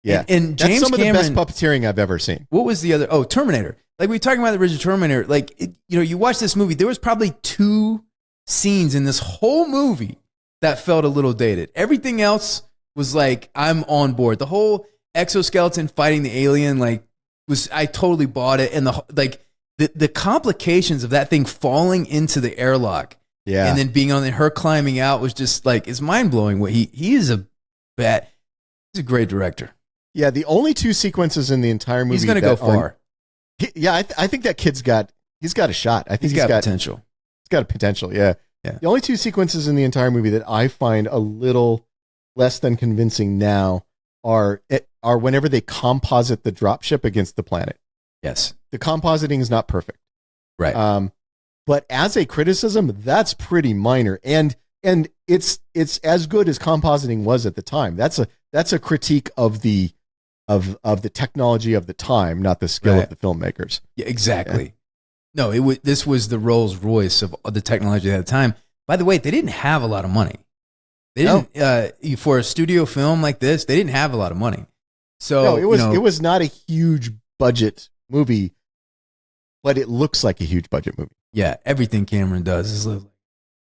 S2: Yeah.
S1: And
S2: That's
S1: James
S2: some
S1: Cameron,
S2: of the best puppeteering I've ever seen.
S1: what was the other? Oh, Terminator. Like we were talking about the original Terminator. Like, you watch this movie, there was probably 2 scenes in this whole movie that felt a little dated. Everything else was like, I'm on board. The whole exoskeleton fighting the alien, I totally bought it. And the complications of that thing falling into the airlock, and then being on her climbing out was just like, it's mind blowing. What he's a great director.
S2: Yeah, the only 2 sequences in the entire movie.
S1: He's going to go far.
S2: I think that kid's got a shot. I think he's got
S1: potential.
S2: He's got a potential. Yeah. The only 2 sequences in the entire movie that I find a little less than convincing now are whenever they composite the dropship against the planet.
S1: Yes.
S2: The compositing is not perfect.
S1: Right.
S2: But as a criticism, that's pretty minor. And it's as good as compositing was at the time. That's a critique of the technology of the time, not the skill of the filmmakers.
S1: Yeah, exactly. Yeah. No, this was the Rolls Royce of the technology at the time. By the way, they didn't have a lot of money. They didn't for a studio film like this. They didn't have a lot of money. So
S2: it was not a huge budget movie, but it looks like a huge budget movie.
S1: Yeah, everything Cameron does is.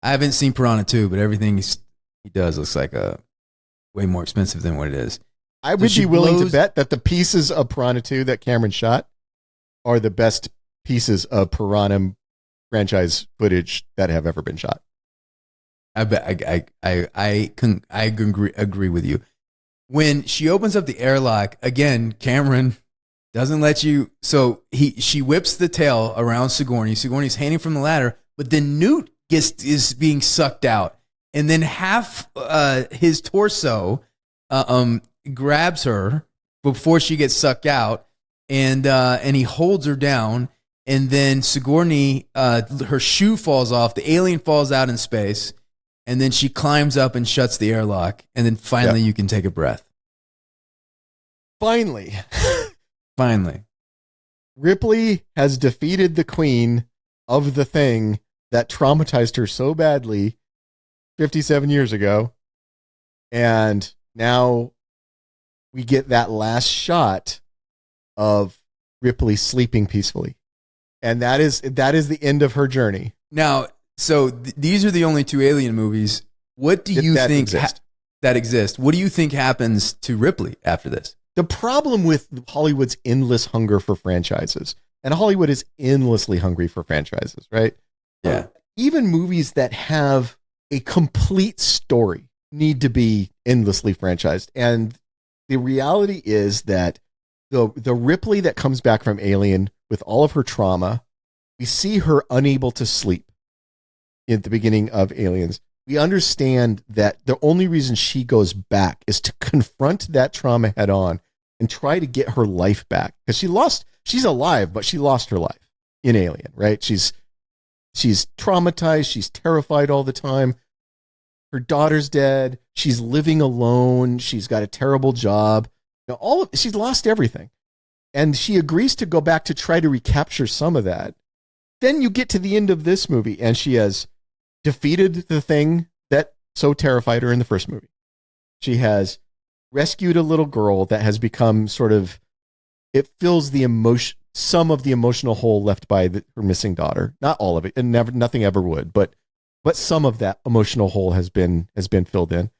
S1: I haven't seen Piranha 2, but everything he does looks like way more expensive than what it is.
S2: I would be willing to bet that the pieces of Piranha 2 that Cameron shot are the best pieces of Piranha franchise footage that have ever been shot.
S1: I bet I agree with you. When she opens up the airlock again, Cameron doesn't let you. So she whips the tail around Sigourney. Sigourney's hanging from the ladder, but then Newt is being sucked out, and then half his torso grabs her before she gets sucked out, and he holds her down, and then Sigourney, her shoe falls off, the alien falls out in space, and then she climbs up and shuts the airlock, and then finally you can take a breath.
S2: Finally.
S1: Ripley
S2: has defeated the queen of the thing that traumatized her so badly 57 years ago. And now we get that last shot of Ripley sleeping peacefully. And that is the end of her journey.
S1: Now, so these are the only 2 alien movies. What do you think that exist? What do you think happens to Ripley after this?
S2: The problem with Hollywood's endless hunger for franchises, and Hollywood is endlessly hungry for franchises, right?
S1: Yeah.
S2: Even movies that have a complete story need to be endlessly franchised. And the reality is that the Ripley that comes back from Alien with all of her trauma, we see her unable to sleep at the beginning of Aliens. We understand that the only reason she goes back is to confront that trauma head on and try to get her life back. Because she's alive, but she lost her life in Alien, right? She's traumatized. She's terrified all the time. Her daughter's dead. She's living alone. She's got a terrible job. She's lost everything. And she agrees to go back to try to recapture some of that. Then you get to the end of this movie and she has defeated the thing that so terrified her in the first movie. She has rescued a little girl that has become it fills the emotion, some of the emotional hole left by her missing daughter. Not all of it, and nothing ever would, but some of that emotional hole has been filled in.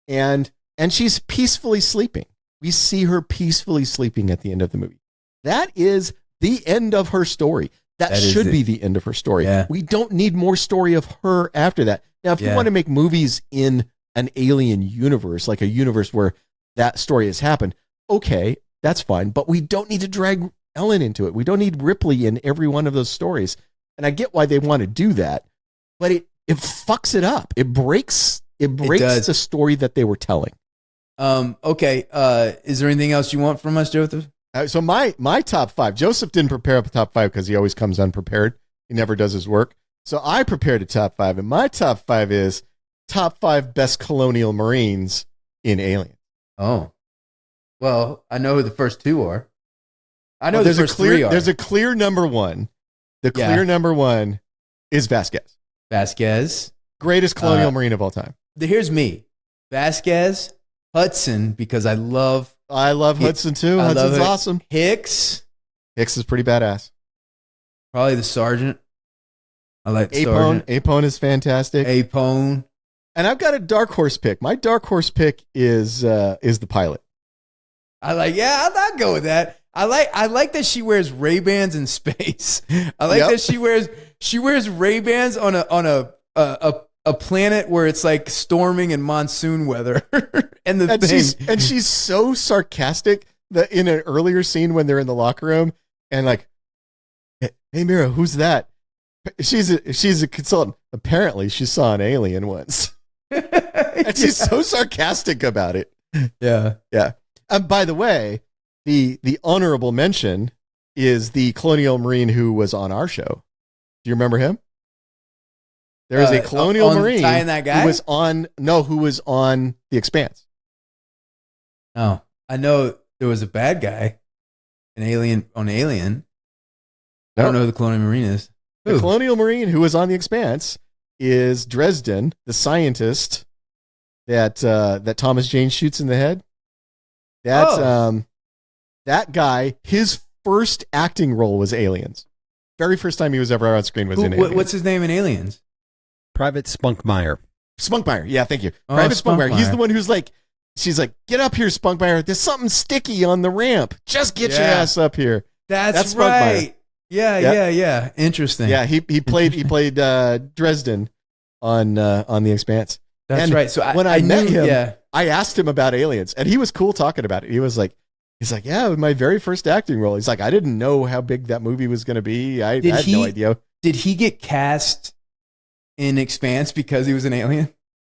S2: And she's peacefully sleeping. We see her peacefully sleeping at the end of the movie. That is the end of her story. That should be the end of her story.
S1: Yeah.
S2: We don't need more story of her after that. Now, if you want to make movies in an alien universe, like a universe where that story has happened, okay, that's fine. But we don't need to drag Ellen into it. We don't need Ripley in every one of those stories. And I get why they want to do that, but it fucks it up. It breaks the story that they were telling.
S1: Okay. Is there anything else you want from us, Joseph?
S2: So my top 5, Joseph didn't prepare a top 5 because he always comes unprepared. He never does his work. So I prepared a top 5, and my top 5 is top 5 best colonial Marines in Alien.
S1: Oh, well, I know who the first 2 are. I know the first 3 are.
S2: There's a clear number 1. The clear number 1 is Vasquez.
S1: Vasquez.
S2: Greatest colonial Marine of all time.
S1: Here's me. Vasquez, Hudson, because I love
S2: I love Hudson too.
S1: I love
S2: Hudson's
S1: it.
S2: awesome.
S1: Hicks,
S2: Hicks is pretty badass.
S1: probably the sergeant. I like the
S2: Apone.
S1: sergeant.
S2: Apone is fantastic.
S1: Apone.
S2: And I've got a dark horse pick. My dark horse pick is the pilot.
S1: I'll go with that. I like that she wears Ray-Bans in space. I like that she wears Ray-Bans on a planet where it's like storming and monsoon weather. and
S2: she's so sarcastic that in an earlier scene when they're in the locker room and like, hey Mira, who's that? She's a consultant. Apparently she saw an alien once. And she's so sarcastic about it.
S1: Yeah.
S2: Yeah. And by the way, the honorable mention is the Colonial Marine who was on our show. Do you remember him? There is a Colonial Marine
S1: tying that guy?
S2: who was on The Expanse.
S1: Oh, I know there was a bad guy, an alien on Alien. I don't know who the Colonial Marine is.
S2: The Colonial Marine who was on The Expanse is Dresden, the scientist that Thomas Jane shoots in the head. That's that guy. His first acting role was Aliens. Very first time he was ever on screen was in Aliens.
S1: What's his name in Aliens?
S3: Private Spunkmeyer.
S2: Spunkmeyer. Yeah, thank you. Private Spunkmeyer. He's the one who's like, she's like, get up here, Spunkmeyer. There's something sticky on the ramp. Just get your ass up here.
S1: That's right. Yeah. Interesting.
S2: Yeah, he played Dresden on The Expanse.
S1: That's right. So
S2: when I met him, I asked him about Aliens, and he was cool talking about it. He's like, yeah, my very first acting role. He's like, I didn't know how big that movie was going to be. I had no idea.
S1: Did he get cast in Expanse because he was an alien?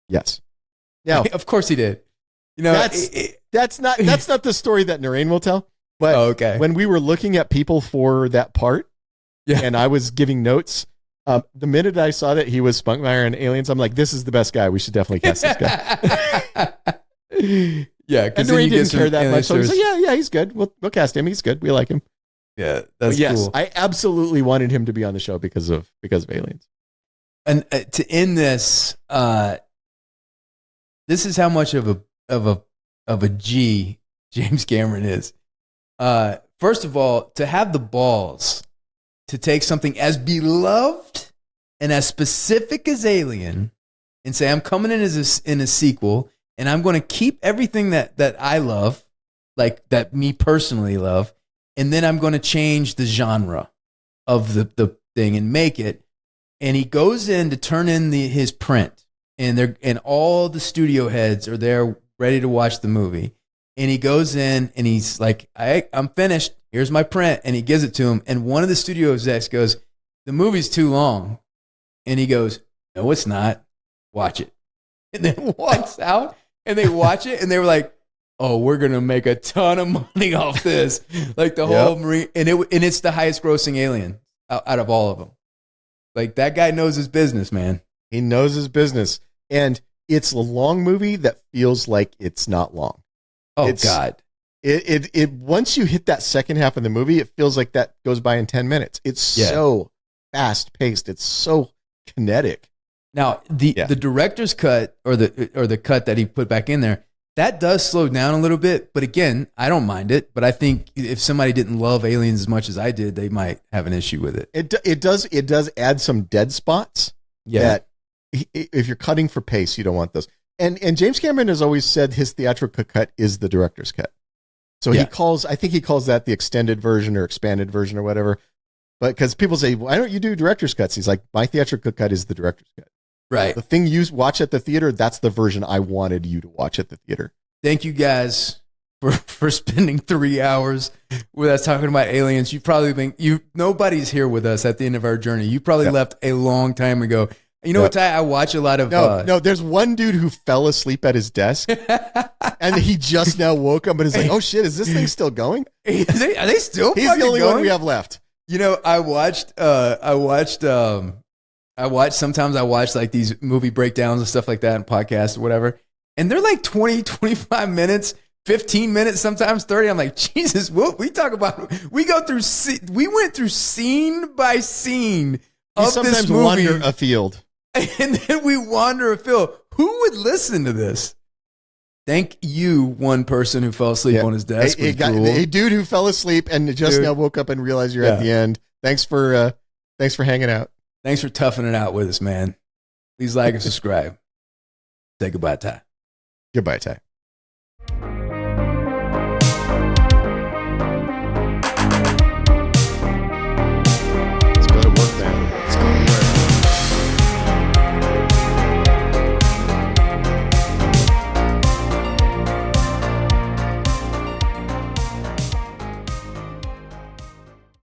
S2: Yes. Yeah.
S1: Of course he did. You know,
S2: that's not the story that Narain will tell. But when we were looking at people for that part, and I was giving notes, the minute I saw that he was Spunkmeyer in Aliens, I'm like, this is the best guy. We should definitely cast this guy.
S1: Yeah,
S2: because Narain didn't care that much. So he's like, yeah, he's good. We'll cast him. He's good. We like him.
S1: Yeah, that's cool.
S2: I absolutely wanted him to be on the show because of Aliens.
S1: And to end this, this is how much of a G James Cameron is. First of all, to have the balls to take something as beloved and as specific as Alien and say, I'm coming in in a sequel, and I'm going to keep everything that I love, like that me personally love, and then I'm going to change the genre of the thing and make it. And he goes in to turn in his print, and all the studio heads are there ready to watch the movie. And he goes in and he's like, I'm finished. Here's my print. And he gives it to him. And one of the studio execs goes, the movie's too long. And he goes, no, it's not. Watch it. And then walks out and they watch it. And they were like, oh, we're going to make a ton of money off this. Like the whole Marine. And it's the highest grossing Alien out of all of them. Like that guy knows his business, man.
S2: He knows his business. And it's a long movie that feels like it's not long.
S1: Oh, God.
S2: It once you hit that second half of the movie, it feels like that goes by in 10 minutes. It's so fast paced. It's so kinetic.
S1: Now, the director's cut or the cut that he put back in there, that does slow down a little bit. But again, I don't mind it. But I think if somebody didn't love Aliens as much as I did, they might have an issue with it.
S2: It does add some dead spots. Yeah. That if you're cutting for pace, you don't want those. And James Cameron has always said his theatrical cut is the director's cut. So I think he calls that the extended version or expanded version or whatever. But because people say, why don't you do director's cuts? He's like, my theatrical cut is the director's cut.
S1: Right.
S2: The thing you watch at the theater, that's the version I wanted you to watch at the theater.
S1: Thank you guys for spending 3 hours with us talking about Aliens. You've probably nobody's here with us at the end of our journey. You probably left a long time ago. You know what, Ty? I watch a lot of...
S2: No, there's one dude who fell asleep at his desk, and he just now woke up and is like, oh shit, is this thing still going?
S1: Are they still
S2: He's the only one we have left.
S1: You know, sometimes I watch like these movie breakdowns and stuff like that and podcasts or whatever, and they're like 20, 25 minutes, 15 minutes, sometimes 30. I'm like, Jesus, what we talk about? We went through scene by scene of this movie.
S2: Wander afield.
S1: And then we wander afield. Who would listen to this? Thank you, one person who fell asleep on his desk.
S2: A dude who fell asleep and just now woke up and realized you're at the end. Thanks for hanging out.
S1: Thanks for toughing it out with us, man. Please like and subscribe. Say goodbye, Ty.
S2: Goodbye, Ty.